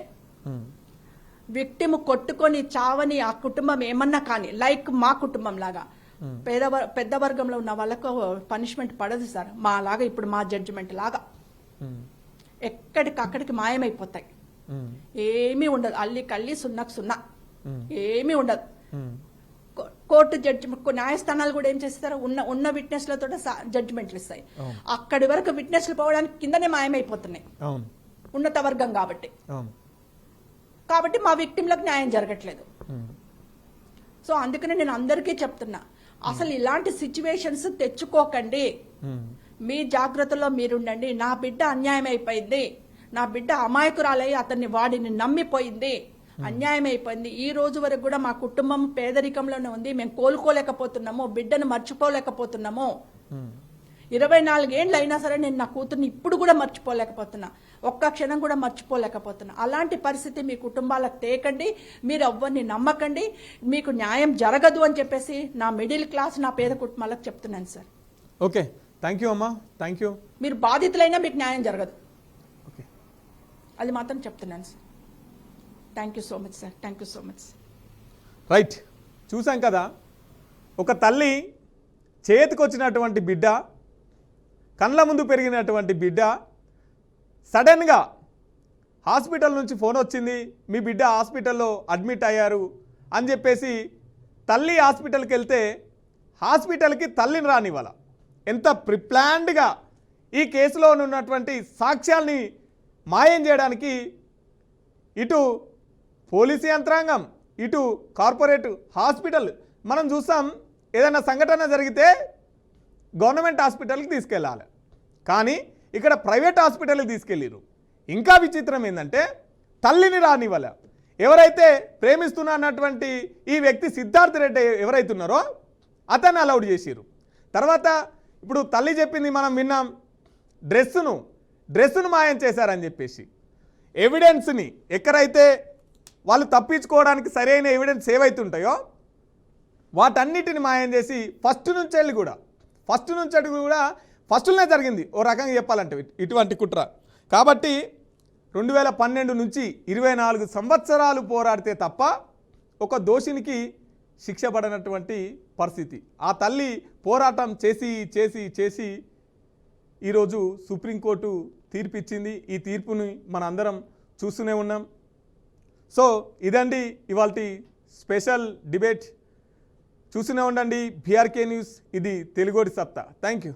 విక్టిమ్ కొట్టుకొని చావని ఆ కుటుంబం ఏమన్నా కానీ, లైక్ మా కుటుంబం లాగా పెద్ద వర్గంలో ఉన్న వాళ్ళకు పనిష్మెంట్ పడదు సార్. మా లాగా ఇప్పుడు మా జడ్జిమెంట్ లాగా ఎక్కడికక్కడికి మాయమైపోతాయి. ఏమీ ఉండదు, అల్లి కల్లి సున్నకు సున్నా, ఏమీ ఉండదు. కోర్టు జడ్జిమెంట్, న్యాయస్థానాలు కూడా ఏం చేస్తారు, ఉన్న విట్నెస్లతో జడ్జిమెంట్లు ఇస్తాయి. అక్కడి వరకు విట్నెస్లు పోవడానికి కిందనే మాయమైపోతున్నాయి, ఉన్నత వర్గం కాబట్టి. మా విక్టిమ్లకు న్యాయం జరగట్లేదు. సో అందుకనే నేను అందరికీ చెప్తున్నా, అసలు ఇలాంటి సిచ్యువేషన్స్ తెచ్చుకోకండి. మీ జాగ్రత్తలో మీరుండండి. నా బిడ్డ అన్యాయం అయిపోయింది, నా బిడ్డ అమాయకురాలై అతన్ని వాడిని నమ్మిపోయింది, అన్యాయం అయిపోయింది. ఈ రోజు వరకు కూడా మా కుటుంబం పేదరికంలోనే ఉంది. మేము కోలుకోలేకపోతున్నాము, బిడ్డను మర్చిపోలేకపోతున్నాము. 24 ఏళ్ళు అయినా సరే నేను నా కూతుర్ని ఇప్పుడు కూడా మర్చిపోలేకపోతున్నా, ఒక్క క్షణం కూడా మర్చిపోలేకపోతున్నా. అలాంటి పరిస్థితి మీ కుటుంబాలకు తేకండి. మీరు ఎవ్వరిని నమ్మకండి. మీకు న్యాయం జరగదు అని చెప్పేసి నా మిడిల్ క్లాస్, నా పేద కుటుంబాలకు చెప్తున్నాను సార్. ఓకే, థ్యాంక్ యూ అమ్మా, థ్యాంక్ యూ. మీరు బాధితులైనా మీకు న్యాయం జరగదు, ఓకే, అది మాత్రం చెప్తున్నాను sir. Thank you so much sir, thank you so much. Right, చూసాం కదా, ఒక తల్లి చేతికొచ్చినటువంటి బిడ్డ, కళ్ళ ముందు పెరిగినటువంటి బిడ్డ సడన్గా హాస్పిటల్ నుంచి ఫోన్ వచ్చింది, మీ బిడ్డ హాస్పిటల్లో అడ్మిట్ అయ్యారు అని చెప్పేసి తల్లి హాస్పిటల్కి వెళ్తే హాస్పిటల్కి తల్లిని రానివ్వాల. ఎంత ప్రిప్లాన్డ్గా ఈ కేసులో ఉన్నటువంటి సాక్ష్యాల్ని మాయం చేయడానికి ఇటు పోలీసు యంత్రాంగం, ఇటు కార్పొరేట్ హాస్పిటల్, మనం చూస్తాం ఏదైనా సంఘటన జరిగితే గవర్నమెంట్ హాస్పిటల్కి తీసుకెళ్ళాలి, కానీ ఇక్కడ ప్రైవేట్ హాస్పిటల్కి తీసుకెళ్ళిరు. ఇంకా విచిత్రం ఏంటంటే తల్లిని రానివ్వాల. ఎవరైతే ప్రేమిస్తున్నటువంటి ఈ వ్యక్తి సిద్ధార్థ్ రెడ్డి ఎవరైతే ఉన్నారో అతన్ని అలౌడ్ చేసిరు. తర్వాత ఇప్పుడు తల్లి చెప్పింది మనం విన్నాం, డ్రెస్సును మాయం చేశారని చెప్పేసి. ఎవిడెన్స్ని ఎక్కడైతే వాళ్ళు తప్పించుకోవడానికి సరైన ఎవిడెన్స్ ఏవైతుంటాయో వాటన్నిటిని మాయం చేసి ఫస్ట్లోనే జరిగింది ఓ రకంగా చెప్పాలంటే ఇటువంటి కుట్ర. కాబట్టి 2012 నుంచి 24 సంవత్సరాలు పోరాడితే తప్ప ఒక దోషినికి శిక్ష పడనటువంటి పరిస్థితి. ఆ తల్లి పోరాటం చేసి చేసి చేసి ఈరోజు సుప్రీంకోర్టు తీర్పిచ్చింది. ఈ తీర్పుని మన అందరం చూస్తూనే ఉన్నాం. సో ఇదండి ఇవాల్టి స్పెషల్ డిబేట్. చూస్తూనే ఉండండి బీఆర్కే న్యూస్, ఇది తెలుగోడి సత్తా. Thank you.